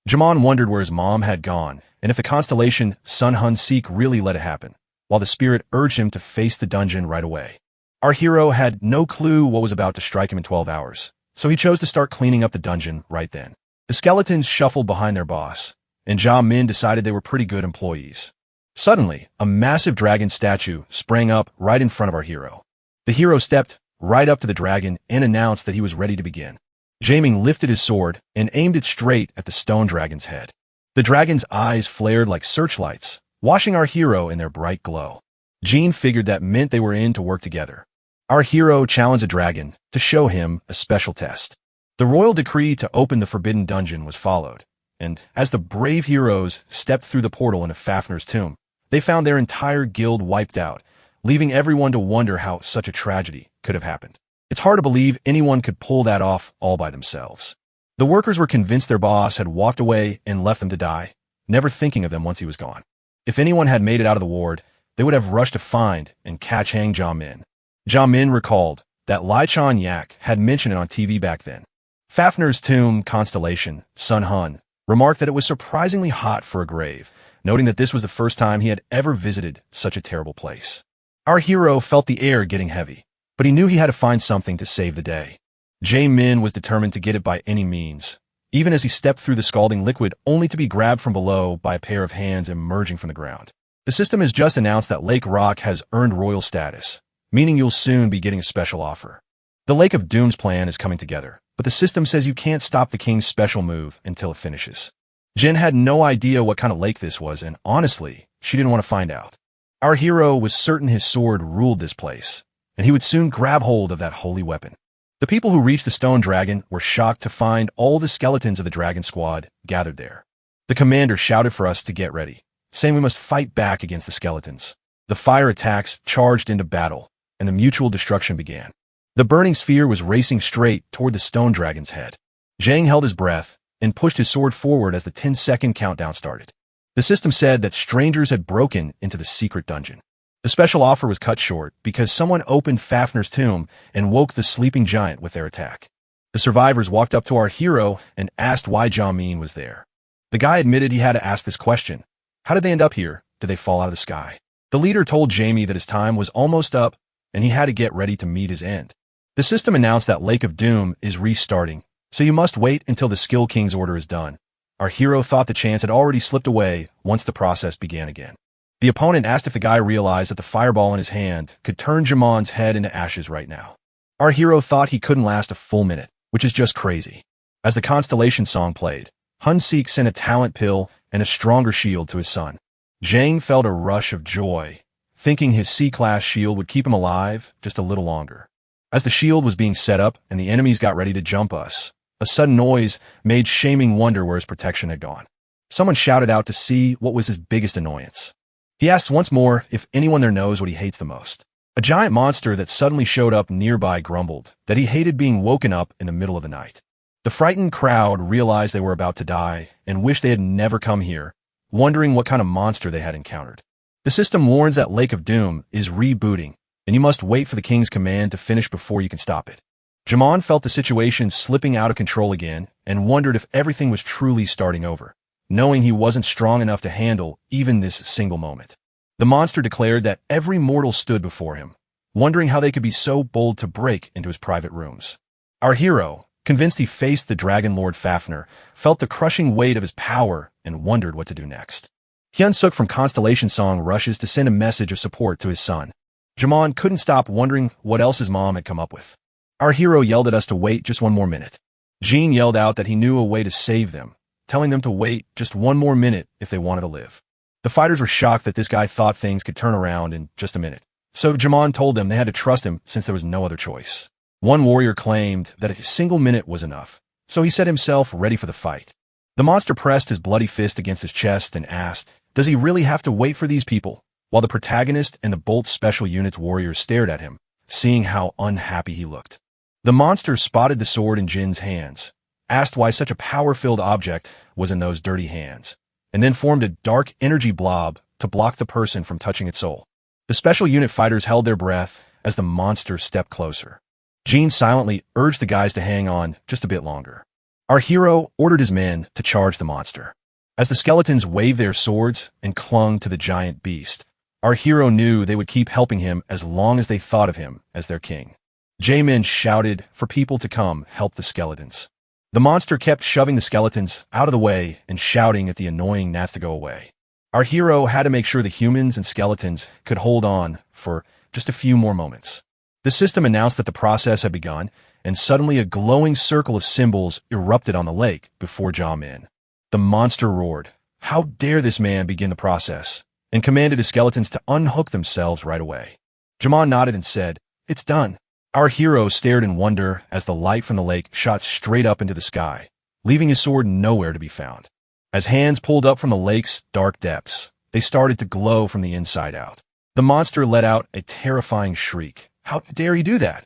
Jamon wondered where his mom had gone, and if the constellation Sun Hun Sik really let it happen, while the spirit urged him to face the dungeon right away. Our hero had no clue what was about to strike him in 12 hours, so he chose to start cleaning up the dungeon right then. The skeletons shuffled behind their boss, and Jae-min decided they were pretty good employees. Suddenly, a massive dragon statue sprang up right in front of our hero. The hero stepped right up to the dragon and announced that he was ready to begin. Jae-min lifted his sword and aimed it straight at the stone dragon's head. The dragon's eyes flared like searchlights, washing our hero in their bright glow. Jean figured that meant they were in to work together. Our hero challenged the dragon to show him a special test. The royal decree to open the forbidden dungeon was followed, and as the brave heroes stepped through the portal into Fafnir's tomb, they found their entire guild wiped out, leaving everyone to wonder how such a tragedy could have happened. It's hard to believe anyone could pull that off all by themselves. The workers were convinced their boss had walked away and left them to die, never thinking of them once he was gone. If anyone had made it out of the ward, they would have rushed to find and catch Hang Jae-min. Jae-min recalled that Lai Chan-yak had mentioned it on TV back then. Fafnir's tomb constellation, Sun Hun, remarked that it was surprisingly hot for a grave, noting that this was the first time he had ever visited such a terrible place. Our hero felt the air getting heavy, but he knew he had to find something to save the day. Jae-min was determined to get it by any means, even as he stepped through the scalding liquid only to be grabbed from below by a pair of hands emerging from the ground. The system has just announced that Lake Rock has earned royal status, meaning you'll soon be getting a special offer. The Lake of Doom's plan is coming together, but the system says you can't stop the king's special move until it finishes. Jin had no idea what kind of lake this was, and honestly, she didn't want to find out. Our hero was certain his sword ruled this place, and he would soon grab hold of that holy weapon. The people who reached the stone dragon were shocked to find all the skeletons of the dragon squad gathered there. The commander shouted for us to get ready, saying we must fight back against the skeletons. The fire attacks charged into battle, and the mutual destruction began. The burning sphere was racing straight toward the stone dragon's head. Zhang held his breath and pushed his sword forward as the 10-second countdown started. The system said that strangers had broken into the secret dungeon. The special offer was cut short because someone opened Fafnir's tomb and woke the sleeping giant with their attack. The survivors walked up to our hero and asked why Jae-min was there. The guy admitted he had to ask this question. How did they end up here? Did they fall out of the sky? The leader told Jamie that his time was almost up and he had to get ready to meet his end. The system announced that Lake of Doom is restarting, so you must wait until the Skill King's order is done. Our hero thought the chance had already slipped away once the process began again. The opponent asked if the guy realized that the fireball in his hand could turn Jamon's head into ashes right now. Our hero thought he couldn't last a full minute, which is just crazy. As the Constellation song played, Hun Sik sent a talent pill and a stronger shield to his son. Zhang felt a rush of joy, thinking his C-class shield would keep him alive just a little longer. As the shield was being set up and the enemies got ready to jump us, a sudden noise made Shaming wonder where his protection had gone. Someone shouted out to see what was his biggest annoyance. He asked once more if anyone there knows what he hates the most. A giant monster that suddenly showed up nearby grumbled that he hated being woken up in the middle of the night. The frightened crowd realized they were about to die and wished they had never come here, wondering what kind of monster they had encountered. The system warns that Lake of Doom is rebooting, and you must wait for the king's command to finish before you can stop it. Jamon felt the situation slipping out of control again and wondered if everything was truly starting over, knowing he wasn't strong enough to handle even this single moment. The monster declared that every mortal stood before him, wondering how they could be so bold to break into his private rooms. Our hero, convinced he faced the Dragon Lord Fafnir, felt the crushing weight of his power and wondered what to do next. Hyun-suk from Constellation Song rushes to send a message of support to his son. Jamon couldn't stop wondering what else his mom had come up with. Our hero yelled at us to wait just one more minute. Jean yelled out that he knew a way to save them, telling them to wait just one more minute if they wanted to live. The fighters were shocked that this guy thought things could turn around in just a minute. So Jamon told them they had to trust him since there was no other choice. One warrior claimed that a single minute was enough, so he set himself ready for the fight. The monster pressed his bloody fist against his chest and asked, does he really have to wait for these people? While the protagonist and the Bolt Special Units warriors stared at him, seeing how unhappy he looked. The monster spotted the sword in Jin's hands, asked why such a power-filled object was in those dirty hands, and then formed a dark energy blob to block the person from touching its soul. The special unit fighters held their breath as the monster stepped closer. Jin silently urged the guys to hang on just a bit longer. Our hero ordered his men to charge the monster. As the skeletons waved their swords and clung to the giant beast, our hero knew they would keep helping him as long as they thought of him as their king. Jaemin shouted for people to come help the skeletons. The monster kept shoving the skeletons out of the way and shouting at the annoying gnats to go away. Our hero had to make sure the humans and skeletons could hold on for just a few more moments. The system announced that the process had begun, and suddenly a glowing circle of symbols erupted on the lake before Jaemin. The monster roared, "How dare this man begin the process?" and commanded his skeletons to unhook themselves right away. Jamon nodded and said, "It's done." Our hero stared in wonder as the light from the lake shot straight up into the sky, leaving his sword nowhere to be found. As hands pulled up from the lake's dark depths, they started to glow from the inside out. The monster let out a terrifying shriek. How dare he do that?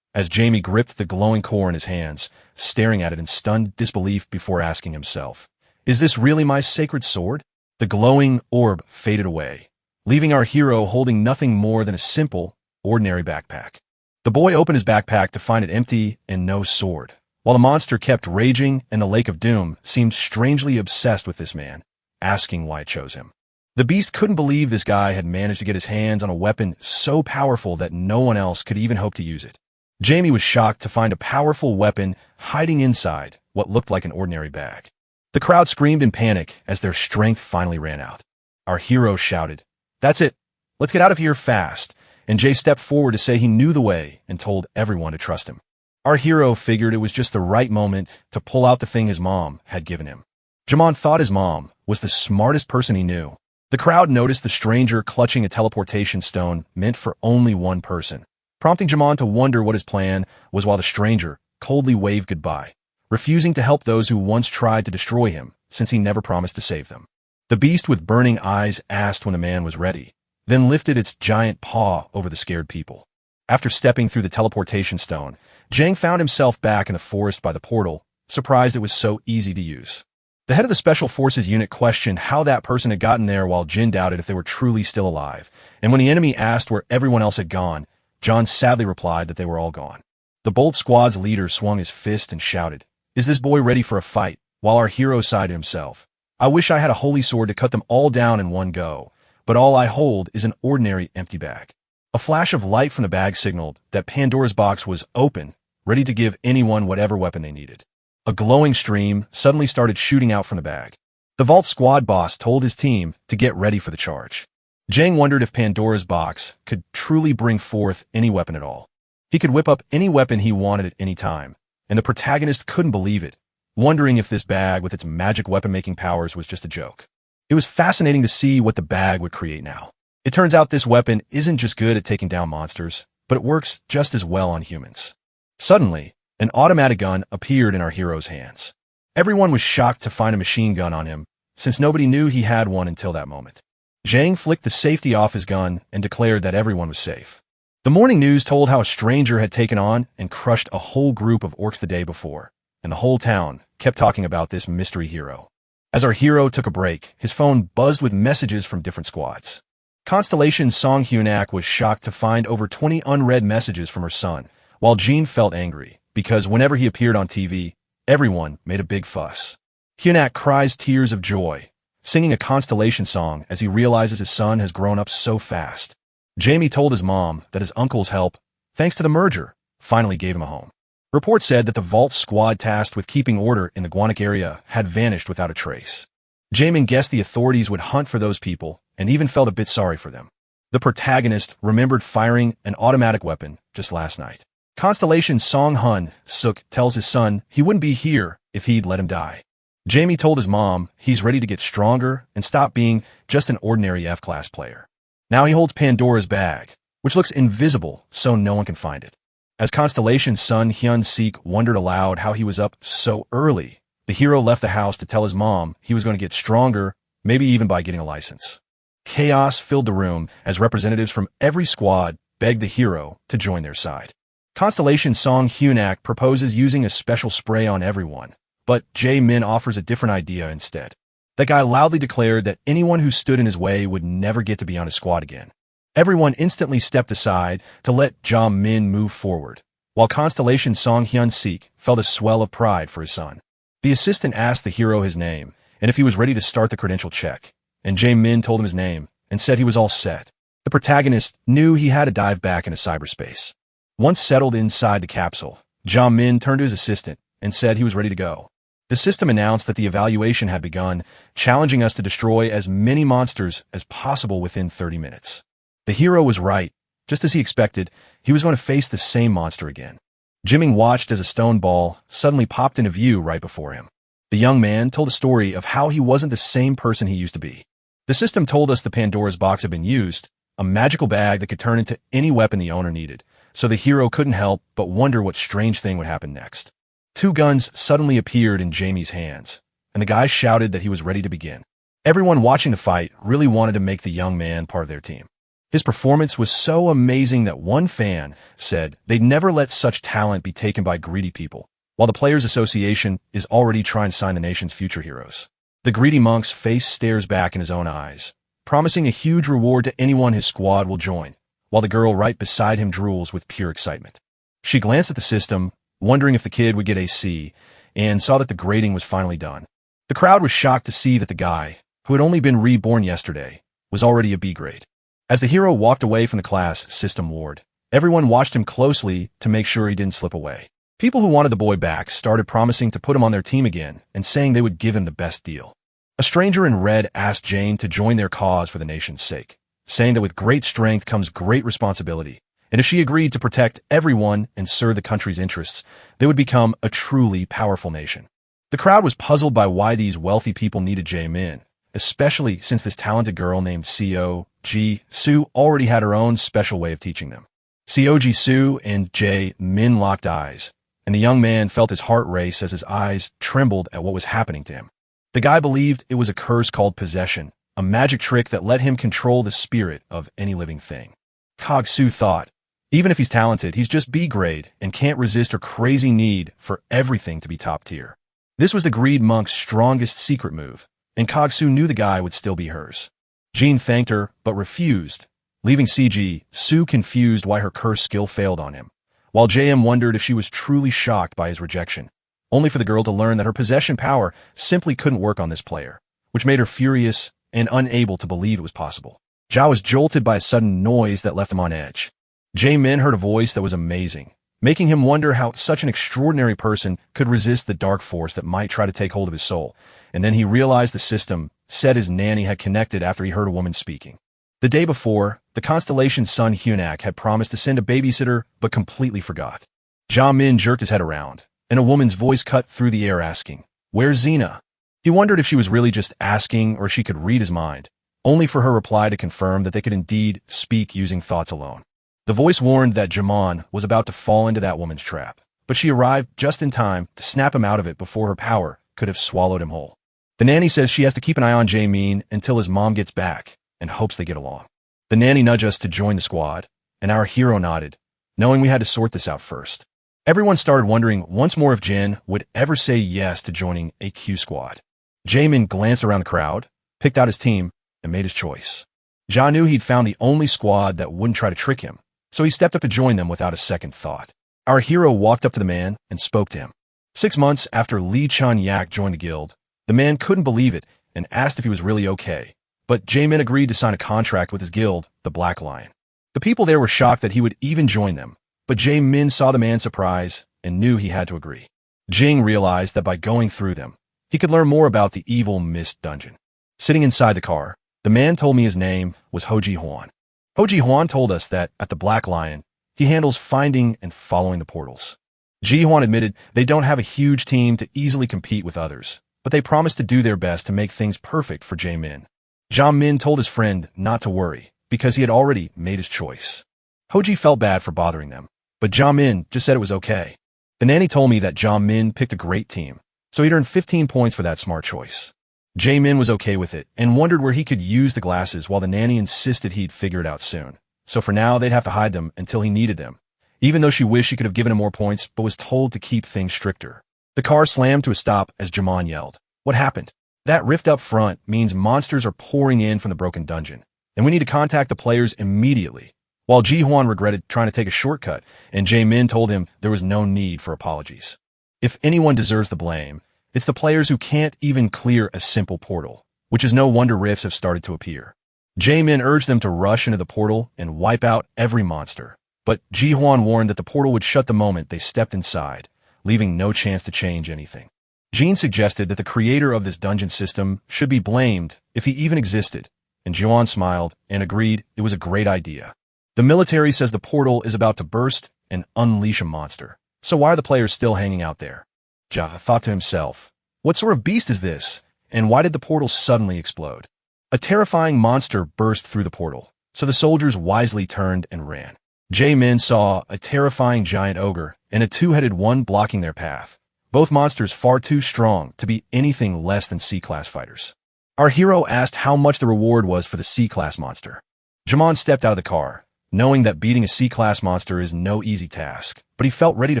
As Jamie gripped the glowing core in his hands, staring at it in stunned disbelief before asking himself, "Is this really my sacred sword?" The glowing orb faded away, leaving our hero holding nothing more than a simple, ordinary backpack. The boy opened his backpack to find it empty and no sword, while the monster kept raging and the Lake of Doom seemed strangely obsessed with this man, asking why it chose him. The beast couldn't believe this guy had managed to get his hands on a weapon so powerful that no one else could even hope to use it. Jamie was shocked to find a powerful weapon hiding inside what looked like an ordinary bag. The crowd screamed in panic as their strength finally ran out. Our hero shouted, "That's it. Let's get out of here fast." And Jay stepped forward to say he knew the way and told everyone to trust him. Our hero figured it was just the right moment to pull out the thing his mom had given him. Jamon thought his mom was the smartest person he knew. The crowd noticed the stranger clutching a teleportation stone meant for only one person, prompting Jamon to wonder what his plan was while the stranger coldly waved goodbye, refusing to help those who once tried to destroy him since he never promised to save them. The beast with burning eyes asked when the man was ready, then lifted its giant paw over the scared people. After stepping through the teleportation stone, Jang found himself back in the forest by the portal, surprised it was so easy to use. The head of the Special Forces unit questioned how that person had gotten there while Jin doubted if they were truly still alive, and when the enemy asked where everyone else had gone, John sadly replied that they were all gone. The Bolt Squad's leader swung his fist and shouted, "Is this boy ready for a fight?" While our hero sighed to himself, "I wish I had a holy sword to cut them all down in one go, but all I hold is an ordinary empty bag." A flash of light from the bag signaled that Pandora's box was open, ready to give anyone whatever weapon they needed. A glowing stream suddenly started shooting out from the bag. The Vault Squad boss told his team to get ready for the charge. Jang wondered if Pandora's box could truly bring forth any weapon at all. He could whip up any weapon he wanted at any time, and the protagonist couldn't believe it, wondering if this bag with its magic weapon-making powers was just a joke. It was fascinating to see what the bag would create now. It turns out this weapon isn't just good at taking down monsters, but it works just as well on humans. Suddenly, an automatic gun appeared in our hero's hands. Everyone was shocked to find a machine gun on him, since nobody knew he had one until that moment. Zhang flicked the safety off his gun and declared that everyone was safe. The morning news told how a stranger had taken on and crushed a whole group of orcs the day before, and the whole town kept talking about this mystery hero. As our hero took a break, his phone buzzed with messages from different squads. Constellation Song Hyunak was shocked to find over 20 unread messages from her son, while Jean felt angry, because whenever he appeared on TV, everyone made a big fuss. Hyunak cries tears of joy, singing a constellation song as he realizes his son has grown up so fast. Jamie told his mom that his uncle's help, thanks to the merger, finally gave him a home. Reports said that the Vault squad tasked with keeping order in the Guanic area had vanished without a trace. Jamin guessed the authorities would hunt for those people and even felt a bit sorry for them. The protagonist remembered firing an automatic weapon just last night. Constellation Song Hun Suk tells his son he wouldn't be here if he'd let him die. Jamie told his mom he's ready to get stronger and stop being just an ordinary F-class player. Now he holds Pandora's bag, which looks invisible so no one can find it. As Constellation's son Hyun Sik wondered aloud how he was up so early, the hero left the house to tell his mom he was going to get stronger, maybe even by getting a license. Chaos filled the room as representatives from every squad begged the hero to join their side. Constellation Song Hyunak proposes using a special spray on everyone, but Jae-min offers a different idea instead. That guy loudly declared that anyone who stood in his way would never get to be on his squad again. Everyone instantly stepped aside to let Ja-min move forward, while Constellation Song Hyun-sik felt a swell of pride for his son. The assistant asked the hero his name and if he was ready to start the credential check, and Jae-min told him his name and said he was all set. The protagonist knew he had to dive back into cyberspace. Once settled inside the capsule, Ja-min turned to his assistant and said he was ready to go. The system announced that the evaluation had begun, challenging us to destroy as many monsters as possible within 30 minutes. The hero was right. Just as he expected, he was going to face the same monster again. Jimming watched as a stone ball suddenly popped into view right before him. The young man told a story of how he wasn't the same person he used to be. The system told us the Pandora's box had been used, a magical bag that could turn into any weapon the owner needed, so the hero couldn't help but wonder what strange thing would happen next. Two guns suddenly appeared in Jamie's hands, and the guy shouted that he was ready to begin. Everyone watching the fight really wanted to make the young man part of their team. His performance was so amazing that one fan said they'd never let such talent be taken by greedy people, while the Players Association is already trying to sign the nation's future heroes. The greedy monk's face stares back in his own eyes, promising a huge reward to anyone his squad will join, while the girl right beside him drools with pure excitement. She glanced at the system, wondering if the kid would get a C, and saw that the grading was finally done. The crowd was shocked to see that the guy, who had only been reborn yesterday, was already a B grade. As the hero walked away from the class system ward, everyone watched him closely to make sure he didn't slip away. People who wanted the boy back started promising to put him on their team again and saying they would give him the best deal. A stranger in red asked Jane to join their cause for the nation's sake, saying that with great strength comes great responsibility, and if she agreed to protect everyone and serve the country's interests, they would become a truly powerful nation. The crowd was puzzled by why these wealthy people needed Jae-min, especially since this talented girl named Seo Ji-soo already had her own special way of teaching them. Seo Ji-soo and Jae-min locked eyes, and the young man felt his heart race as his eyes trembled at what was happening to him. The guy believed it was a curse called possession, a magic trick that let him control the spirit of any living thing. Kog-soo thought, even if he's talented, he's just B grade and can't resist her crazy need for everything to be top tier. This was the greed monk's strongest secret move, and Kog-soo knew the guy would still be hers. Jean thanked her, but refused, leaving Soo confused why her curse skill failed on him, while JM wondered if she was truly shocked by his rejection, only for the girl to learn that her possession power simply couldn't work on this player, which made her furious and unable to believe it was possible. Ja was jolted by a sudden noise that left him on edge. Jae-min heard a voice that was amazing, making him wonder how such an extraordinary person could resist the dark force that might try to take hold of his soul, and then he realized the system said his nanny had connected after he heard a woman speaking. The day before, the Constellation son Hyunak had promised to send a babysitter but completely forgot. Ja-min jerked his head around, and a woman's voice cut through the air asking, "Where's Xena?" He wondered if she was really just asking or she could read his mind, only for her reply to confirm that they could indeed speak using thoughts alone. The voice warned that Jamon was about to fall into that woman's trap, but she arrived just in time to snap him out of it before her power could have swallowed him whole. The nanny says she has to keep an eye on Jae-min until his mom gets back and hopes they get along. The nanny nudged us to join the squad, and our hero nodded, knowing we had to sort this out first. Everyone started wondering once more if Jin would ever say yes to joining a Q squad. Jae-min glanced around the crowd, picked out his team, and made his choice. Ja knew he'd found the only squad that wouldn't try to trick him, so he stepped up to join them without a second thought. Our hero walked up to the man and spoke to him. 6 months after Lee Chun-yak joined the guild, the man couldn't believe it and asked if he was really okay, but Jae-min agreed to sign a contract with his guild, the Black Lion. The people there were shocked that he would even join them, but Jae-min saw the man's surprise and knew he had to agree. Jing realized that by going through them, he could learn more about the evil mist dungeon. Sitting inside the car, the man told me his name was Hoji Hwan. Hoji Hwan told us that at the Black Lion, he handles finding and following the portals. Ji Hwan admitted they don't have a huge team to easily compete with others, but they promised to do their best to make things perfect for Jae-min. Jae-min told his friend not to worry, because he had already made his choice. Hoji felt bad for bothering them, but Jae-min just said it was okay. The nanny told me that Jae-min picked a great team, so he'd earned 15 points for that smart choice. Jae-min was okay with it and wondered where he could use the glasses while the nanny insisted he'd figure it out soon. So for now, they'd have to hide them until he needed them, even though she wished she could have given him more points but was told to keep things stricter. The car slammed to a stop as Jamon yelled, "What happened?" That rift up front means monsters are pouring in from the broken dungeon, and we need to contact the players immediately. While Ji-hwan regretted trying to take a shortcut, and Jae-min told him there was no need for apologies. If anyone deserves the blame, it's the players who can't even clear a simple portal, which is no wonder rifts have started to appear. Jae-min urged them to rush into the portal and wipe out every monster, but Ji-hwan warned that the portal would shut the moment they stepped inside, leaving no chance to change anything. Jean suggested that the creator of this dungeon system should be blamed if he even existed, and Ji-hwan smiled and agreed it was a great idea. The military says the portal is about to burst and unleash a monster, so why are the players still hanging out there? Ja thought to himself, what sort of beast is this, and why did the portal suddenly explode? A terrifying monster burst through the portal, so the soldiers wisely turned and ran. Jae-min saw a terrifying giant ogre and a two-headed one blocking their path, both monsters far too strong to be anything less than C-class fighters. Our hero asked how much the reward was for the C-class monster. Jamon stepped out of the car, knowing that beating a C-class monster is no easy task, but he felt ready to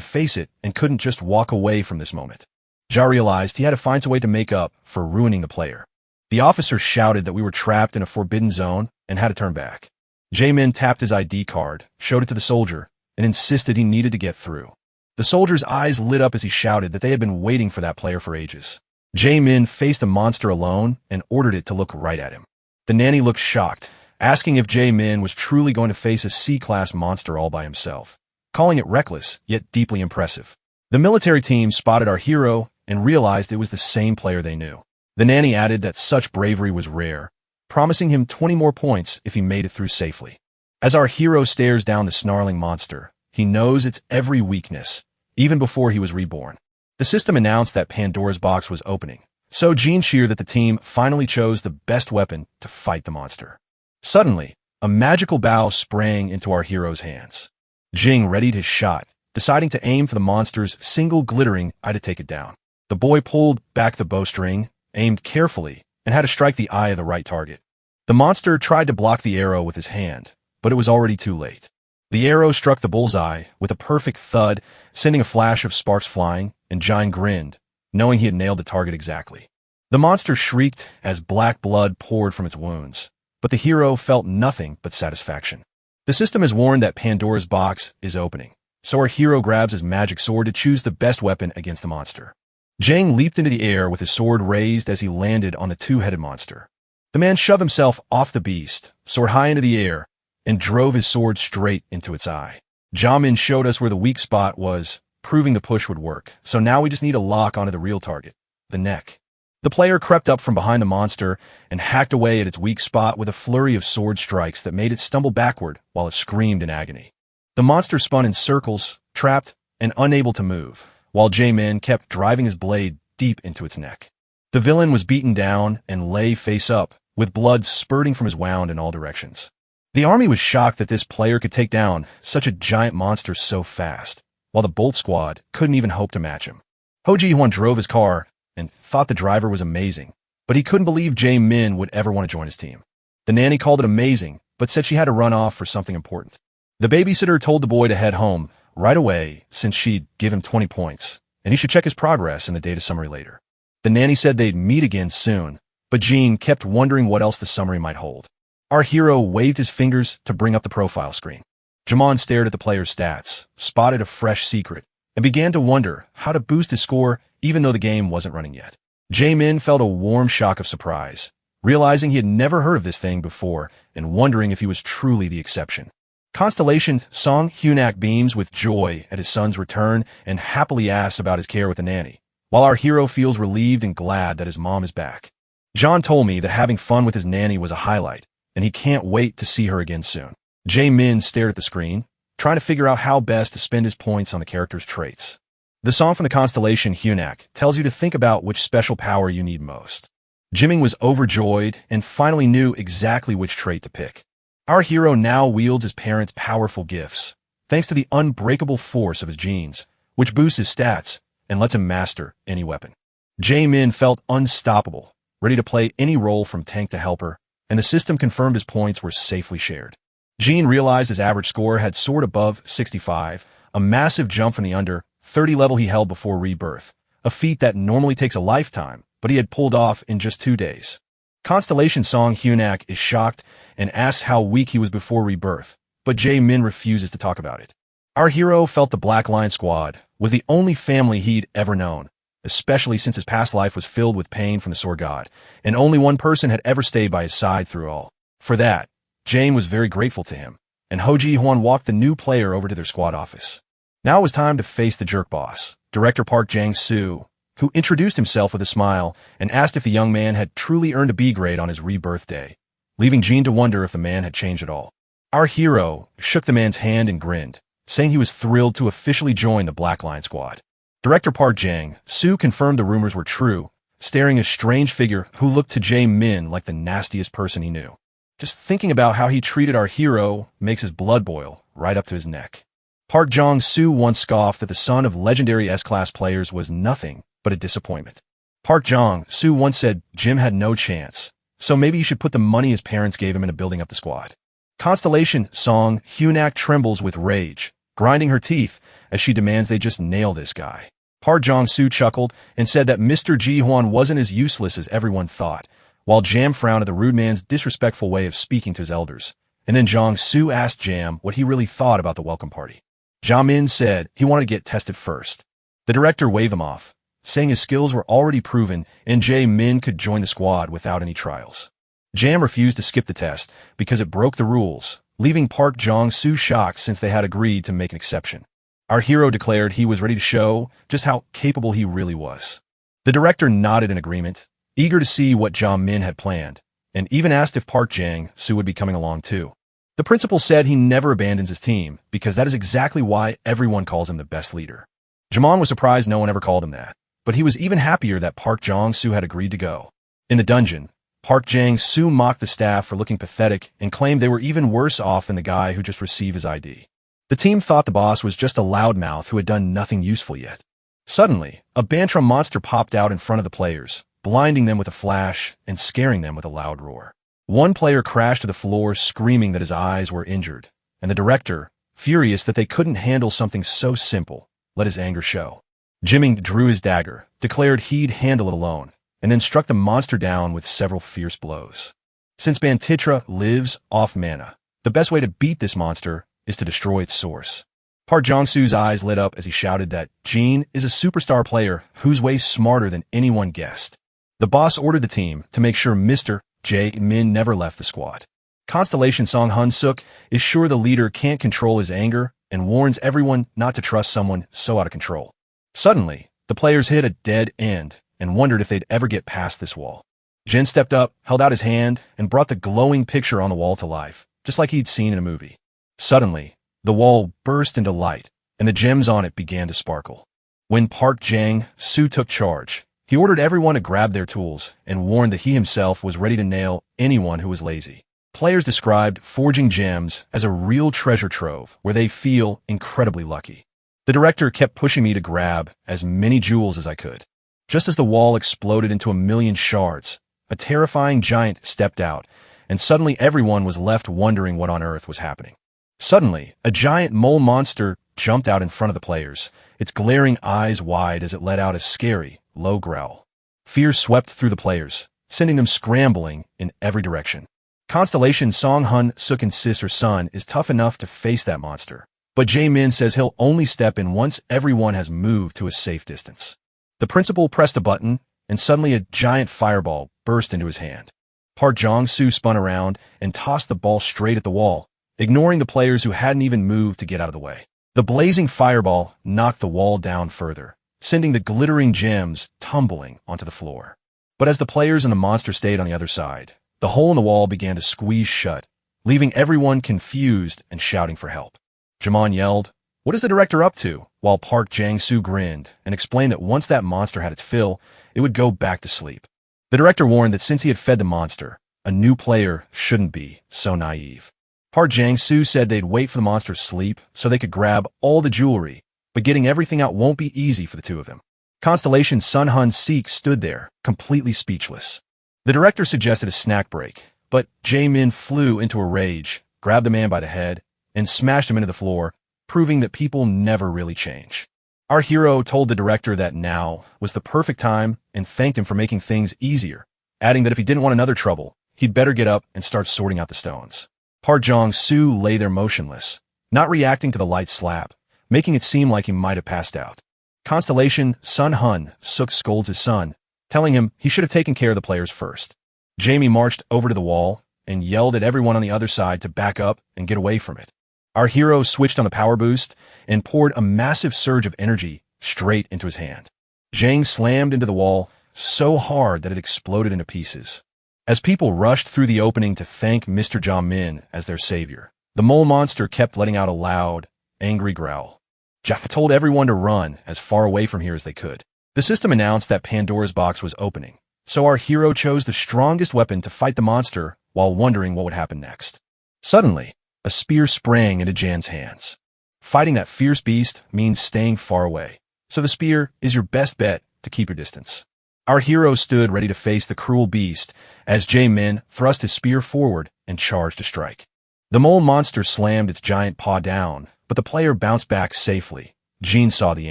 face it and couldn't just walk away from this moment. Ja realized he had to find a way to make up for ruining the player. The officer shouted that we were trapped in a forbidden zone and had to turn back. Jae-min tapped his ID card, showed it to the soldier, and insisted he needed to get through. The soldier's eyes lit up as he shouted that they had been waiting for that player for ages. Jae-min faced the monster alone and ordered it to look right at him. The nanny looked shocked, asking if Jae-min was truly going to face a C-class monster all by himself, calling it reckless, yet deeply impressive. The military team spotted our hero and realized it was the same player they knew. The nanny added that such bravery was rare, promising him 20 more points if he made it through safely. As our hero stares down the snarling monster, he knows its every weakness, even before he was reborn. The system announced that Pandora's box was opening, so Jean cheered that the team finally chose the best weapon to fight the monster. Suddenly, a magical bow sprang into our hero's hands. Jing readied his shot, deciding to aim for the monster's single glittering eye to take it down. The boy pulled back the bowstring, aimed carefully, and had to strike the eye of the right target. The monster tried to block the arrow with his hand, but it was already too late. The arrow struck the bullseye with a perfect thud, sending a flash of sparks flying, and Jing grinned, knowing he had nailed the target exactly. The monster shrieked as black blood poured from its wounds, but the hero felt nothing but satisfaction. The system has warned that Pandora's box is opening, so our hero grabs his magic sword to choose the best weapon against the monster. Jing leaped into the air with his sword raised as he landed on the two-headed monster. The man shoved himself off the beast, soared high into the air, and drove his sword straight into its eye. Jae-min showed us where the weak spot was, proving the push would work, so now we just need to lock onto the real target, the neck. The player crept up from behind the monster and hacked away at its weak spot with a flurry of sword strikes that made it stumble backward while it screamed in agony. The monster spun in circles, trapped and unable to move, while Jae-min kept driving his blade deep into its neck. The villain was beaten down and lay face up, with blood spurting from his wound in all directions. The army was shocked that this player could take down such a giant monster so fast, while the Bolt Squad couldn't even hope to match him. Ho Ji-hwan drove his car and thought the driver was amazing, but he couldn't believe Jae-min would ever want to join his team. The nanny called it amazing, but said she had to run off for something important. The babysitter told the boy to head home right away since she'd give him 20 points, and he should check his progress in the data summary later. The nanny said they'd meet again soon, but Jean kept wondering what else the summary might hold. Our hero waved his fingers to bring up the profile screen. Jamon stared at the player's stats, spotted a fresh secret, and began to wonder how to boost his score even though the game wasn't running yet. Jae-min felt a warm shock of surprise, realizing he had never heard of this thing before and wondering if he was truly the exception. Constellation Song Hyunak beams with joy at his son's return and happily asks about his care with the nanny, while our hero feels relieved and glad that his mom is back. John told me that having fun with his nanny was a highlight, and he can't wait to see her again soon. Jae-min stared at the screen, trying to figure out how best to spend his points on the character's traits. The song from the constellation Hyunak tells you to think about which special power you need most. Jimin was overjoyed and finally knew exactly which trait to pick. Our hero now wields his parents' powerful gifts, thanks to the unbreakable force of his genes, which boosts his stats and lets him master any weapon. Jae-min felt unstoppable, ready to play any role from tank to helper, and the system confirmed his points were safely shared. Jin realized his average score had soared above 65, a massive jump from the under 30 level he held before rebirth, a feat that normally takes a lifetime, but he had pulled off in just 2 days. Constellation Song Hyunak is shocked and asks how weak he was before rebirth, but Jae-min refuses to talk about it. Our hero felt the Black Lion Squad was the only family he'd ever known, especially since his past life was filled with pain from the Sword God, and only one person had ever stayed by his side through all. For that, Jane was very grateful to him, and Ho Ji-hwan walked the new player over to their squad office. Now it was time to face the jerk boss, director Park Jang-soo, who introduced himself with a smile and asked if the young man had truly earned a B grade on his rebirth day, leaving Jean to wonder if the man had changed at all. Our hero shook the man's hand and grinned, saying he was thrilled to officially join the Black Lion Squad. Director Park Jang-soo confirmed the rumors were true, staring a strange figure who looked to Jae-min like the nastiest person he knew. Just thinking about how he treated our hero makes his blood boil right up to his neck. Park Jang-soo once scoffed that the son of legendary S-class players was nothing but a disappointment. Park Jang-soo once said Jim had no chance, so maybe he should put the money his parents gave him into building up the squad. Constellation Song Hyunak trembles with rage, grinding her teeth as she demands they just nail this guy. Park Jang-soo chuckled and said that Mr. Ji-hwan wasn't as useless as everyone thought, while Jam frowned at the rude man's disrespectful way of speaking to his elders. And then Jang-soo asked Jam what he really thought about the welcome party. Jamin said he wanted to get tested first. The director waved him off, saying his skills were already proven and Jae-min could join the squad without any trials. Jam refused to skip the test because it broke the rules, leaving Park Jang-soo shocked since they had agreed to make an exception. Our hero declared he was ready to show just how capable he really was. The director nodded in agreement, eager to see what Jamin had planned, and even asked if Park Jang-soo would be coming along too. The principal said he never abandons his team because that is exactly why everyone calls him the best leader. Jamon was surprised no one ever called him that, but he was even happier that Park Jang-soo had agreed to go. In the dungeon, Park Jang-soo mocked the staff for looking pathetic and claimed they were even worse off than the guy who just received his ID. The team thought the boss was just a loudmouth who had done nothing useful yet. Suddenly, a Bantram monster popped out in front of the players, blinding them with a flash and scaring them with a loud roar. One player crashed to the floor screaming that his eyes were injured, and the director, furious that they couldn't handle something so simple, let his anger show. Jimming drew his dagger, declared he'd handle it alone, and then struck the monster down with several fierce blows. Since Bantitra lives off mana, the best way to beat this monster is to destroy its source. Park Jang-soo's eyes lit up as he shouted that Jean is a superstar player who's way smarter than anyone guessed. The boss ordered the team to make sure Mr. Jae-min never left the squad. Constellation Song Hun-suk is sure the leader can't control his anger and warns everyone not to trust someone so out of control. Suddenly, the players hit a dead end and wondered if they'd ever get past this wall. Jin stepped up, held out his hand, and brought the glowing picture on the wall to life, just like he'd seen in a movie. Suddenly, the wall burst into light, and the gems on it began to sparkle. When Park Jang-soo took charge, he ordered everyone to grab their tools and warned that he himself was ready to nail anyone who was lazy. Players described forging gems as a real treasure trove where they feel incredibly lucky. The director kept pushing me to grab as many jewels as I could. Just as the wall exploded into a million shards, a terrifying giant stepped out, and suddenly everyone was left wondering what on earth was happening. Suddenly, a giant mole monster jumped out in front of the players, its glaring eyes wide as it let out a scary, low growl. Fear swept through the players, sending them scrambling in every direction. Constellation Song Hun-suk insists her son is tough enough to face that monster, but Jae-min says he'll only step in once everyone has moved to a safe distance. The principal pressed a button, and suddenly a giant fireball burst into his hand. Park Jang-soo spun around and tossed the ball straight at the wall, ignoring the players who hadn't even moved to get out of the way. The blazing fireball knocked the wall down further, sending the glittering gems tumbling onto the floor. But as the players and the monster stayed on the other side, the hole in the wall began to squeeze shut, leaving everyone confused and shouting for help. Jamon yelled, "What is the director up to?" while Park Jang-soo grinned and explained that once that monster had its fill, it would go back to sleep. The director warned that since he had fed the monster, a new player shouldn't be so naive. Park Jang-soo said they'd wait for the monster to sleep so they could grab all the jewelry, but getting everything out won't be easy for the two of them. Constellation Sun Hun Sik stood there, completely speechless. The director suggested a snack break, but Jae-min flew into a rage, grabbed the man by the head, and smashed him into the floor, proving that people never really change. Our hero told the director that now was the perfect time and thanked him for making things easier, adding that if he didn't want another trouble, he'd better get up and start sorting out the stones. Park Jong-soo lay there motionless, not reacting to the light slap, making it seem like he might have passed out. Constellation Sun Hun Suk scolds his son, telling him he should have taken care of the players first. Jamie marched over to the wall and yelled at everyone on the other side to back up and get away from it. Our hero switched on the power boost and poured a massive surge of energy straight into his hand. Jang slammed into the wall so hard that it exploded into pieces. As people rushed through the opening to thank Mr. Jae-min as their savior, the mole monster kept letting out a loud, angry growl. Jae told everyone to run as far away from here as they could. The system announced that Pandora's box was opening, so our hero chose the strongest weapon to fight the monster while wondering what would happen next. Suddenly, a spear sprang into Jan's hands. Fighting that fierce beast means staying far away, so the spear is your best bet to keep your distance. Our hero stood ready to face the cruel beast as Jae-min thrust his spear forward and charged to strike. The mole monster slammed its giant paw down, but the player bounced back safely. Jin saw the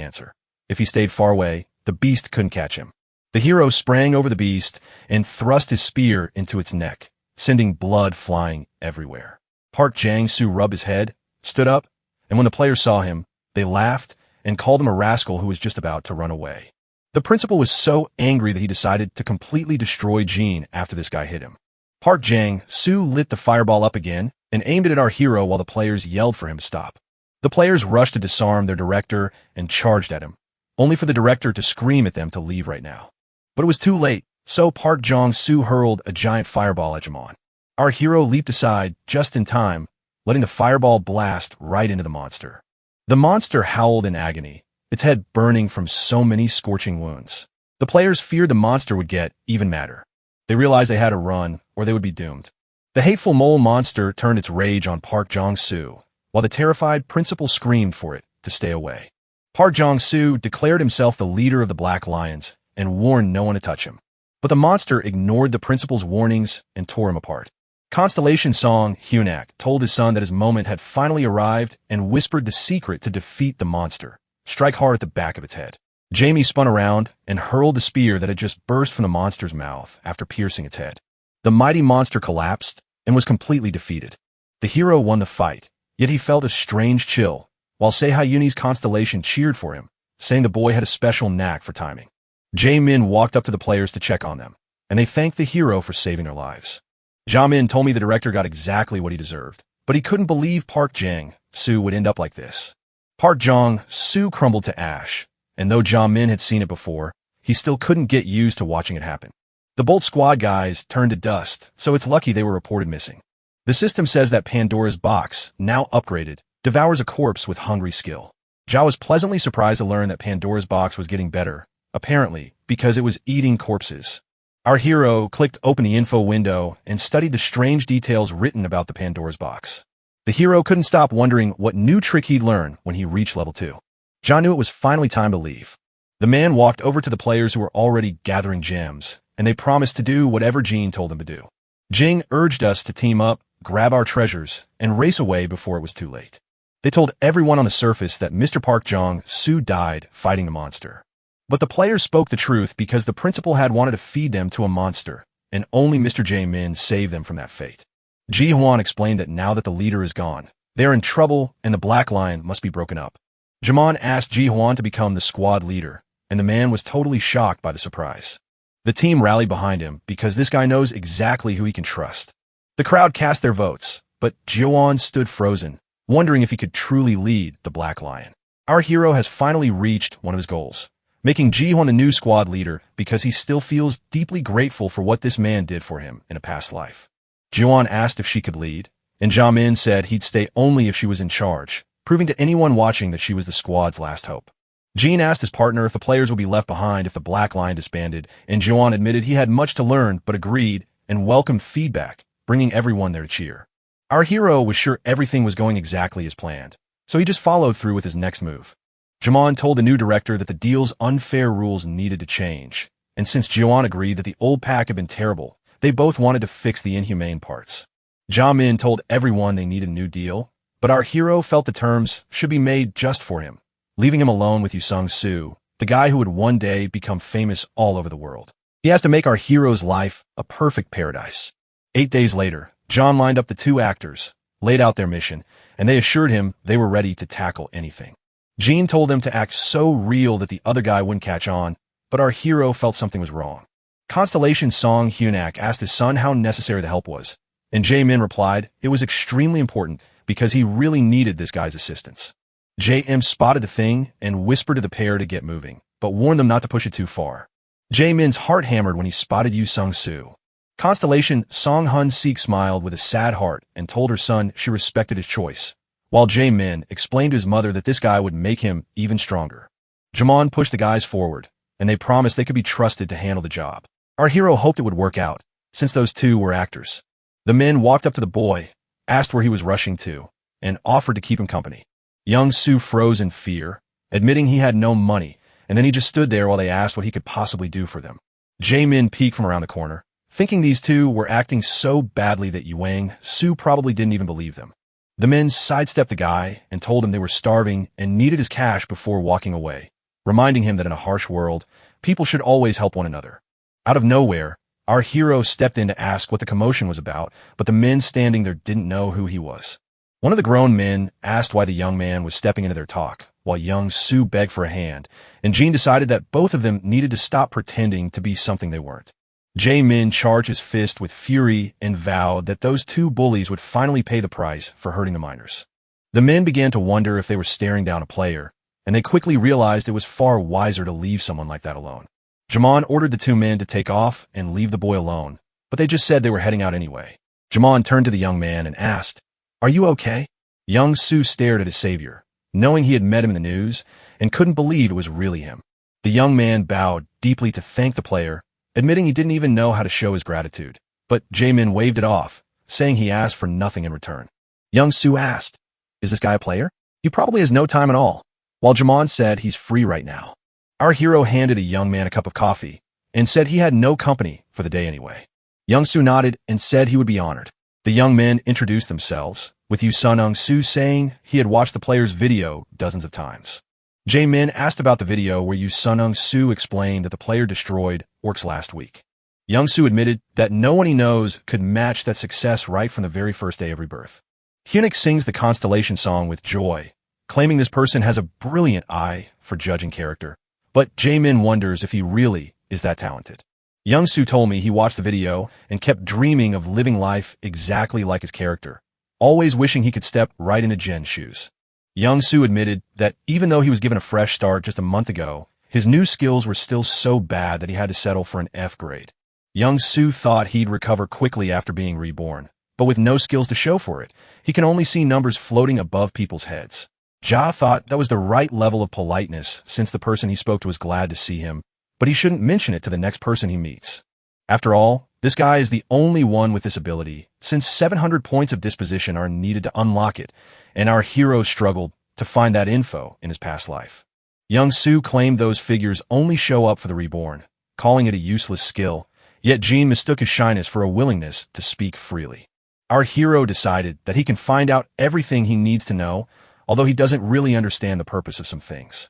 answer. If he stayed far away, the beast couldn't catch him. The hero sprang over the beast and thrust his spear into its neck, sending blood flying everywhere. Park Jang-soo rubbed his head, stood up, and when the players saw him, they laughed and called him a rascal who was just about to run away. The principal was so angry that he decided to completely destroy Jin after this guy hit him. Park Jang-soo lit the fireball up again and aimed it at our hero while the players yelled for him to stop. The players rushed to disarm their director and charged at him, only for the director to scream at them to leave right now. But it was too late, so Park Jang-soo hurled a giant fireball at Jamon. Our hero leaped aside just in time, letting the fireball blast right into the monster. The monster howled in agony, its head burning from so many scorching wounds. The players feared the monster would get even madder. They realized they had to run, or they would be doomed. The hateful mole monster turned its rage on Park Jang-soo, while the terrified principal screamed for it to stay away. Park Jang-soo declared himself the leader of the Black Lions and warned no one to touch him. But the monster ignored the principal's warnings and tore him apart. Constellation Song Hyunak told his son that his moment had finally arrived and whispered the secret to defeat the monster. Strike hard at the back of its head. Jamie spun around and hurled the spear that had just burst from the monster's mouth after piercing its head. The mighty monster collapsed and was completely defeated. The hero won the fight, yet he felt a strange chill, while Sehayuni's Constellation cheered for him, saying the boy had a special knack for timing. Jae-min walked up to the players to check on them, and they thanked the hero for saving their lives. Jae-min told me the director got exactly what he deserved, but he couldn't believe Park Jang-soo would end up like this. Park Jang-soo crumbled to ash, and though Jae-min had seen it before, he still couldn't get used to watching it happen. The Bolt Squad guys turned to dust, so it's lucky they were reported missing. The system says that Pandora's box, now upgraded, devours a corpse with hungry skill. Ja was pleasantly surprised to learn that Pandora's box was getting better, apparently, because it was eating corpses. Our hero clicked open the info window and studied the strange details written about the Pandora's box. The hero couldn't stop wondering what new trick he'd learn when he reached level 2. John knew it was finally time to leave. The man walked over to the players who were already gathering gems, and they promised to do whatever Jean told them to do. Jing urged us to team up, grab our treasures, and race away before it was too late. They told everyone on the surface that Mr. Park Jang-soo died fighting the monster. But the players spoke the truth because the principal had wanted to feed them to a monster, and only Mr. Jae-min saved them from that fate. Ji-hwan explained that now that the leader is gone, they are in trouble and the Black Line must be broken up. Jamon asked Ji-hwan to become the squad leader, and the man was totally shocked by the surprise. The team rallied behind him because this guy knows exactly who he can trust. The crowd cast their votes, but Jiwon stood frozen, wondering if he could truly lead the Black Lion. Our hero has finally reached one of his goals, making Jiwon the new squad leader because he still feels deeply grateful for what this man did for him in a past life. Jiwon asked if she could lead, and Jamin said he'd stay only if she was in charge, proving to anyone watching that she was the squad's last hope. Jin asked his partner if the players would be left behind if the Black Line disbanded, and Jiwon admitted he had much to learn but agreed and welcomed feedback, bringing everyone there to cheer. Our hero was sure everything was going exactly as planned, so he just followed through with his next move. Jamin told the new director that the deal's unfair rules needed to change, and since Jiwon agreed that the old pack had been terrible, they both wanted to fix the inhumane parts. Jamin told everyone they needed a new deal, but our hero felt the terms should be made just for him, leaving him alone with Sung-soo, the guy who would one day become famous all over the world. He has to make our hero's life a perfect paradise. 8 days later, John lined up the two actors, laid out their mission, and they assured him they were ready to tackle anything. Jean told them to act so real that the other guy wouldn't catch on, but our hero felt something was wrong. Constellation Song Hyunak asked his son how necessary the help was, and Jae-min replied it was extremely important because he really needed this guy's assistance. Jae-im spotted the thing and whispered to the pair to get moving, but warned them not to push it too far. Jae-min's heart hammered when he spotted Yu Sung-soo. Constellation Song Hun-sik smiled with a sad heart and told her son she respected his choice, while Jae-min explained to his mother that this guy would make him even stronger. Jamon pushed the guys forward, and they promised they could be trusted to handle the job. Our hero hoped it would work out, since those two were actors. The men walked up to the boy, asked where he was rushing to, and offered to keep him company. Young Soo froze in fear, admitting he had no money, and then he just stood there while they asked what he could possibly do for them. Jae-min peeked from around the corner, thinking these two were acting so badly that Yuang Soo probably didn't even believe them. The men sidestepped the guy and told him they were starving and needed his cash before walking away, reminding him that in a harsh world, people should always help one another. Out of nowhere, our hero stepped in to ask what the commotion was about, but the men standing there didn't know who he was. One of the grown men asked why the young man was stepping into their talk, while young Soo begged for a hand, and Jean decided that both of them needed to stop pretending to be something they weren't. Jae-min charged his fist with fury and vowed that those two bullies would finally pay the price for hurting the minors. The men began to wonder if they were staring down a player, and they quickly realized it was far wiser to leave someone like that alone. Jamon ordered the two men to take off and leave the boy alone, but they just said they were heading out anyway. Jamon turned to the young man and asked, "Are you okay?" Young Soo stared at his savior, knowing he had met him in the news, and couldn't believe it was really him. The young man bowed deeply to thank the player, admitting he didn't even know how to show his gratitude, but Jae-min waved it off, saying he asked for nothing in return. Young Soo asked, "Is this guy a player?" "He probably has no time at all," while Jamon said he's free right now. Our hero handed a young man a cup of coffee and said he had no company for the day anyway. Young Soo nodded and said he would be honored. The young men introduced themselves, with Yu Sun-soo saying he had watched the player's video dozens of times. Jae-min asked about the video where Yu Sun-soo explained that the player destroyed orcs last week. Young Soo admitted that no one he knows could match that success right from the very first day of rebirth. Hyunik sings the Constellation song with joy, claiming this person has a brilliant eye for judging character, but Jae-min wonders if he really is that talented. Young Soo told me he watched the video and kept dreaming of living life exactly like his character, always wishing he could step right into Jen's shoes. Young Soo admitted that even though he was given a fresh start just a month ago, his new skills were still so bad that he had to settle for an F grade. Young Soo thought he'd recover quickly after being reborn, but with no skills to show for it, he can only see numbers floating above people's heads. Ja thought that was the right level of politeness since the person he spoke to was glad to see him, but he shouldn't mention it to the next person he meets. After all, this guy is the only one with this ability, since 700 points of disposition are needed to unlock it, and our hero struggled to find that info in his past life. Young Soo claimed those figures only show up for the reborn, calling it a useless skill, yet Jean mistook his shyness for a willingness to speak freely. Our hero decided that he can find out everything he needs to know, although he doesn't really understand the purpose of some things.